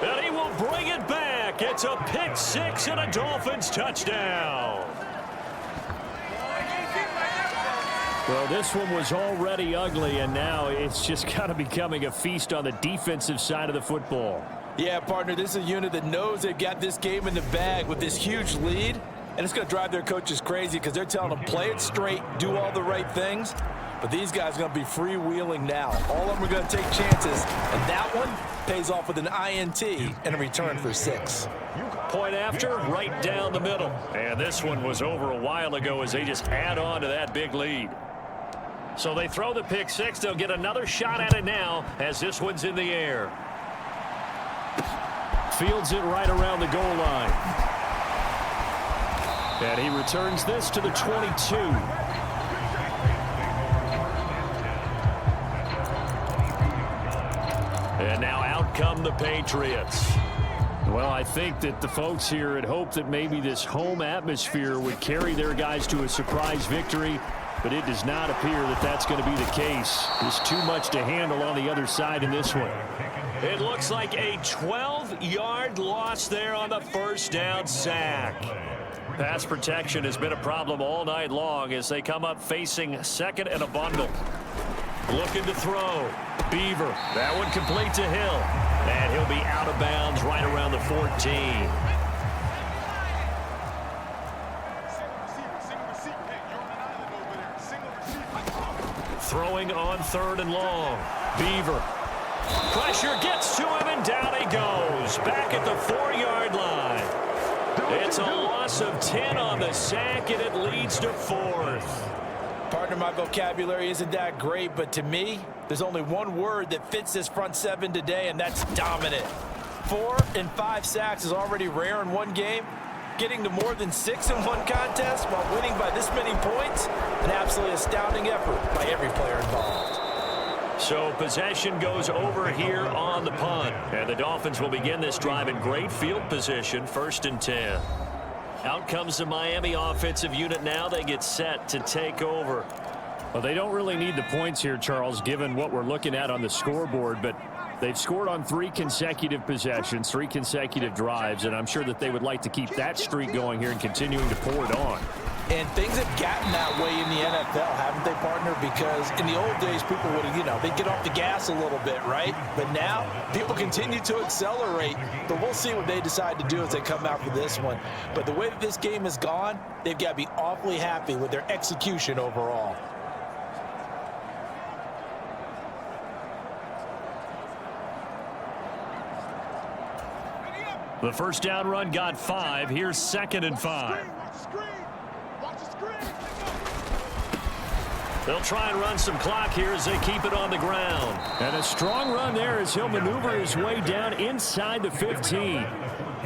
And he will bring it back. It's a pick 6 and a Dolphins touchdown. Well, this one was already ugly, and now it's just kind of becoming a feast on the defensive side of the football. Yeah, partner, this is a unit that knows they've got this game in the bag with this huge lead, and it's going to drive their coaches crazy because they're telling them play it straight, do all the right things. But these guys are going to be freewheeling now. All of them are going to take chances, and that one pays off with an INT and a return for 6. Point after, right down the middle. And this one was over a while ago as they just add on to that big lead. So they throw the pick 6. They'll get another shot at it now as this one's in the air. Fields it right around the goal line. And he returns this to the 22. And now out come the Patriots. Well, I think that the folks here had hoped that maybe this home atmosphere would carry their guys to a surprise victory, but it does not appear that that's going to be the case. There's too much to handle on the other side in this one. It looks like a 12-yard loss there on the first down sack. Pass protection has been a problem all night long as they come up facing 2nd and a bundle. Looking to throw. Beaver. That one complete to Hill. And he'll be out of bounds right around the 14. Throwing on 3rd and long. Beaver. Pressure gets to him and down he goes. Back at the 4-yard line. It's a loss of 10 on the sack and it leads to 4th. Partner, my vocabulary isn't that great, but to me, there's only one word that fits this front 7 today, and that's dominant. 4 and 5 sacks is already rare in one game. Getting to more than 6 in one contest while winning by this many points, an absolutely astounding effort by every player involved. So possession goes over here on the punt, and the Dolphins will begin this drive in great field position, 1st and 10. Out comes the Miami offensive unit now. They get set to take over. Well, they don't really need the points here, Charles, given what we're looking at on the scoreboard, but They've scored on 3 consecutive possessions, 3 consecutive drives, and I'm sure that they would like to keep that streak going here and continuing to pour it on. And things have gotten that way in the NFL, haven't they, partner? Because in the old days, people would, they'd get off the gas a little bit, right? But now, people continue to accelerate. But we'll see what they decide to do as they come out for this one. But the way that this game has gone, they've got to be awfully happy with their execution overall. The first down run got 5. Here's 2nd and 5. They'll try and run some clock here as they keep it on the ground. And a strong run there as he'll maneuver his way down inside the 15.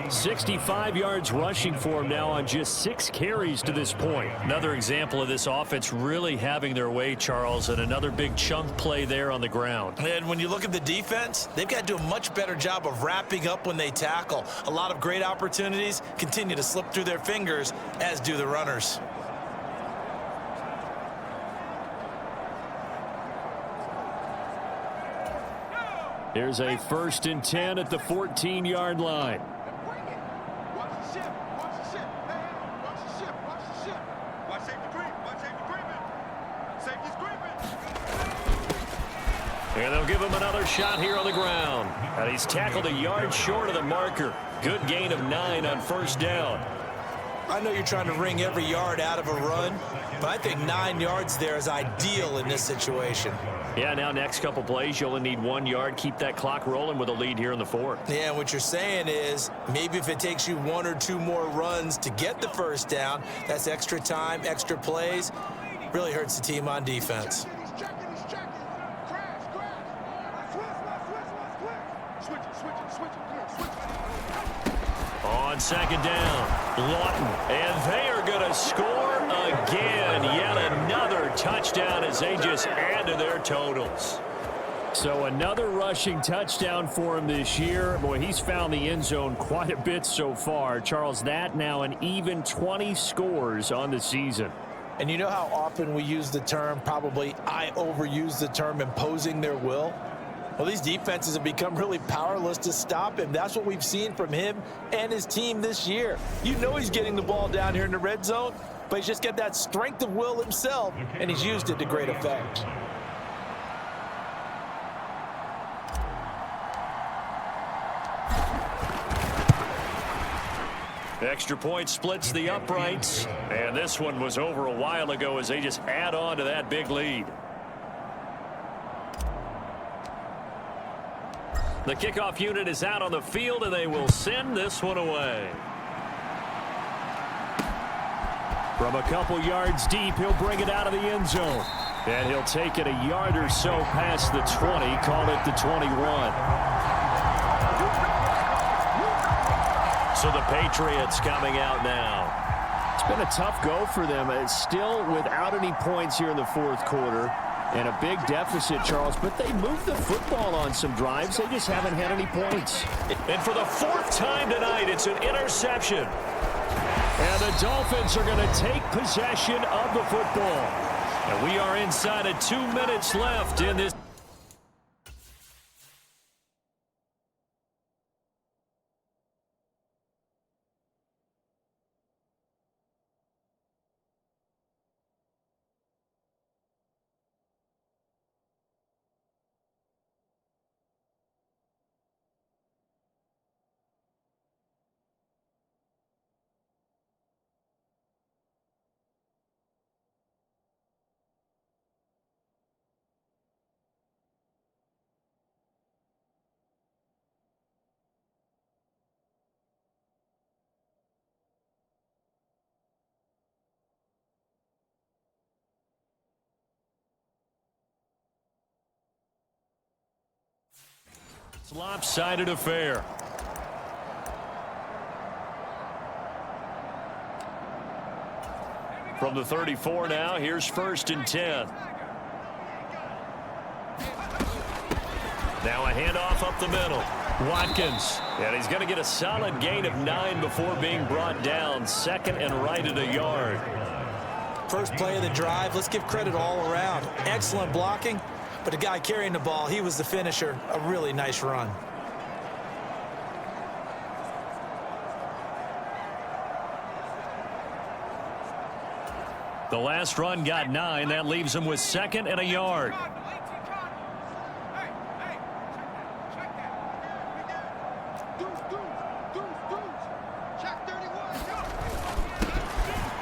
65 yards rushing for him now on just 6 carries to this point. Another example of this offense really having their way, Charles, and another big chunk play there on the ground. And when you look at the defense, they've got to do a much better job of wrapping up when they tackle. A lot of great opportunities continue to slip through their fingers, as do the runners. Here's a 1st and 10 at the 14-yard line. And they'll give him another shot here on the ground. And he's tackled a yard short of the marker. Good gain of 9 on 1st down. I know you're trying to wring every yard out of a run, but I think 9 yards there is ideal in this situation. Yeah, now next couple plays, you only need 1 yard. Keep that clock rolling with a lead here in the 4th. Yeah, what you're saying is maybe if it takes you 1 or 2 more runs to get the 1st down, that's extra time, extra plays. Really hurts the team on defense. On 2nd down, Lawton, and they are going to score again. Yet another touchdown as they just add to their totals. So another rushing touchdown for him this year. Boy, he's found the end zone quite a bit so far. Charles, that now an even 20 scores on the season. And you know how often we use the term, probably I overuse the term, imposing their will? Well, these defenses have become really powerless to stop him. That's what we've seen from him and his team this year. You know he's getting the ball down here in the red zone, but he's just got that strength of will himself, and he's used it to great effect. Extra point splits the uprights, and this one was over a while ago as they just add on to that big lead. The kickoff unit is out on the field, and they will send this one away. From a couple yards deep, he'll bring it out of the end zone. And he'll take it a yard or so past the 20, call it the 21. So the Patriots coming out now. It's been a tough go for them. It's still without any points here in the 4th quarter. And a big deficit, Charles, but they moved the football on some drives. They just haven't had any points. And for the 4th time tonight, it's an interception. And the Dolphins are going to take possession of the football. And we are inside of 2 minutes left in this. Lopsided affair. From the 34 now, here's 1st and 10. Now a handoff up the middle. Watkins. And he's going to get a solid gain of 9 before being brought down. 2nd and right at a yard. First play of the drive, let's give credit all around. Excellent blocking, but the guy carrying the ball, he was the finisher. A really nice run. The last run got 9. That leaves him with 2nd and a yard.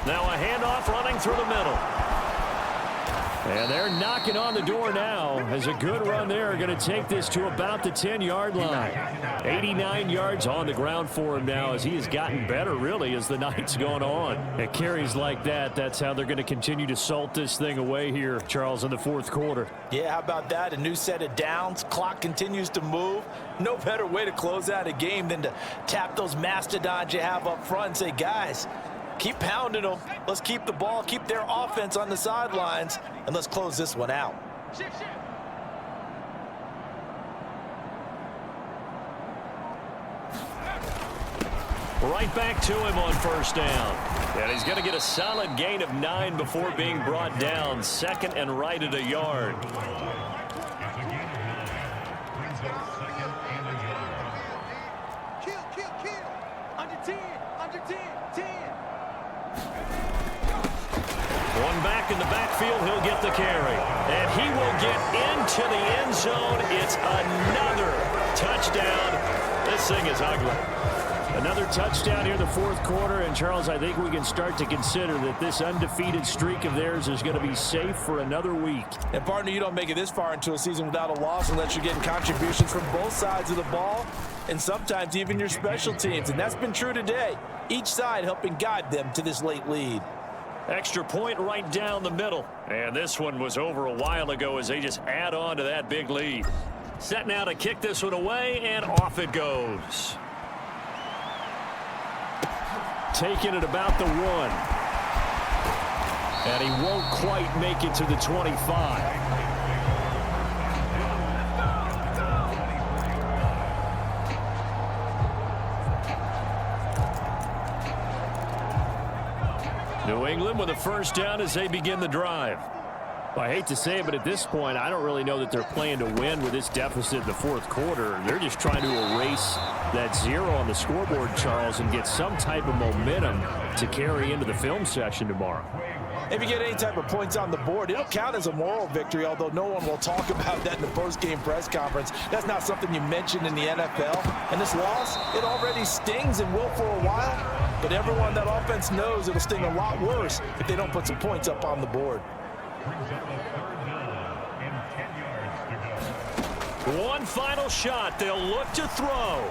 Now a handoff running through the middle. And they're knocking on the door now as a good run there are going to take this to about the 10-yard line. 89 yards on the ground for him now as he has gotten better, really, as the night's gone on. At carries like that, that's how they're going to continue to salt this thing away here, Charles, in the fourth quarter. Yeah, how about that? A new set of downs. Clock continues to move. No better way to close out a game than to tap those mastodons you have up front and say, guys, keep pounding them. Let's keep the ball, keep their offense on the sidelines, and let's close this one out. Right back to him on first down. And he's going to get a solid gain of 9 before being brought down. 2nd and right at a yard. Under 10, under 10, 10. One back in the backfield, he'll get the carry. And he will get into the end zone. It's another touchdown. This thing is ugly. Another touchdown here in the fourth quarter. And, Charles, I think we can start to consider that this undefeated streak of theirs is going to be safe for another week. And, partner, you don't make it this far into a season without a loss unless you're getting contributions from both sides of the ball and sometimes even your special teams. And that's been true today. Each side helping guide them to this late lead. Extra point right down the middle. And this one was over a while ago as they just add on to that big lead. Set now to kick this one away, and off it goes. Taking it about the 1. And he won't quite make it to the 25. New England with a first down as they begin the drive. Well, I hate to say it, but at this point, I don't really know that they're playing to win with this deficit in the fourth quarter. They're just trying to erase that 0 on the scoreboard, Charles, and get some type of momentum to carry into the film session tomorrow. If you get any type of points on the board, it'll count as a moral victory, although no one will talk about that in the post-game press conference. That's not something you mention in the NFL. And this loss, it already stings and will for a while, but everyone that offense knows it'll sting a lot worse if they don't put some points up on the board. One final shot. They'll look to throw.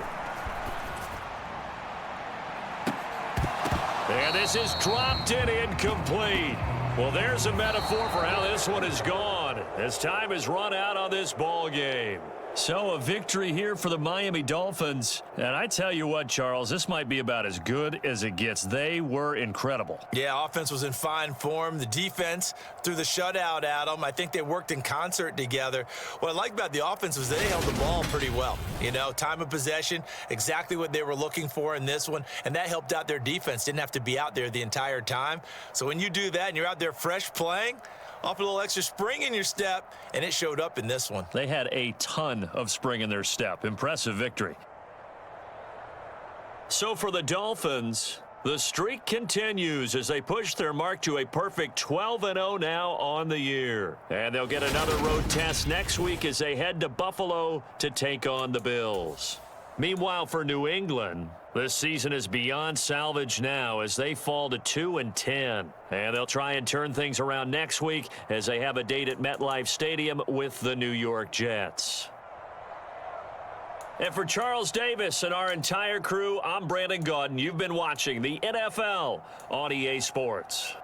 And this is dropped and incomplete. Well, there's a metaphor for how this one is gone as time has run out on this ball game. So a victory here for the Miami Dolphins. And I tell you what, Charles, this might be about as good as it gets. They were incredible. Yeah, offense was in fine form. The defense threw the shutout at them. I think they worked in concert together. What I like about the offense was they held the ball pretty well. You know, time of possession, exactly what they were looking for in this one. And that helped out their defense. Didn't have to be out there the entire time. So when you do that and you're out there fresh playing, off a little extra spring in your step, and it showed up in this one. They had a ton of spring in their step. Impressive victory. So for the Dolphins, the streak continues as they push their mark to a perfect 12-0 now on the year. And they'll get another road test next week as they head to Buffalo to take on the Bills. Meanwhile, for New England, this season is beyond salvage now as they fall to 2-10. And they'll try and turn things around next week as they have a date at MetLife Stadium with the New York Jets. And for Charles Davis and our entire crew, I'm Brandon Gaudin. You've been watching the NFL on EA Sports.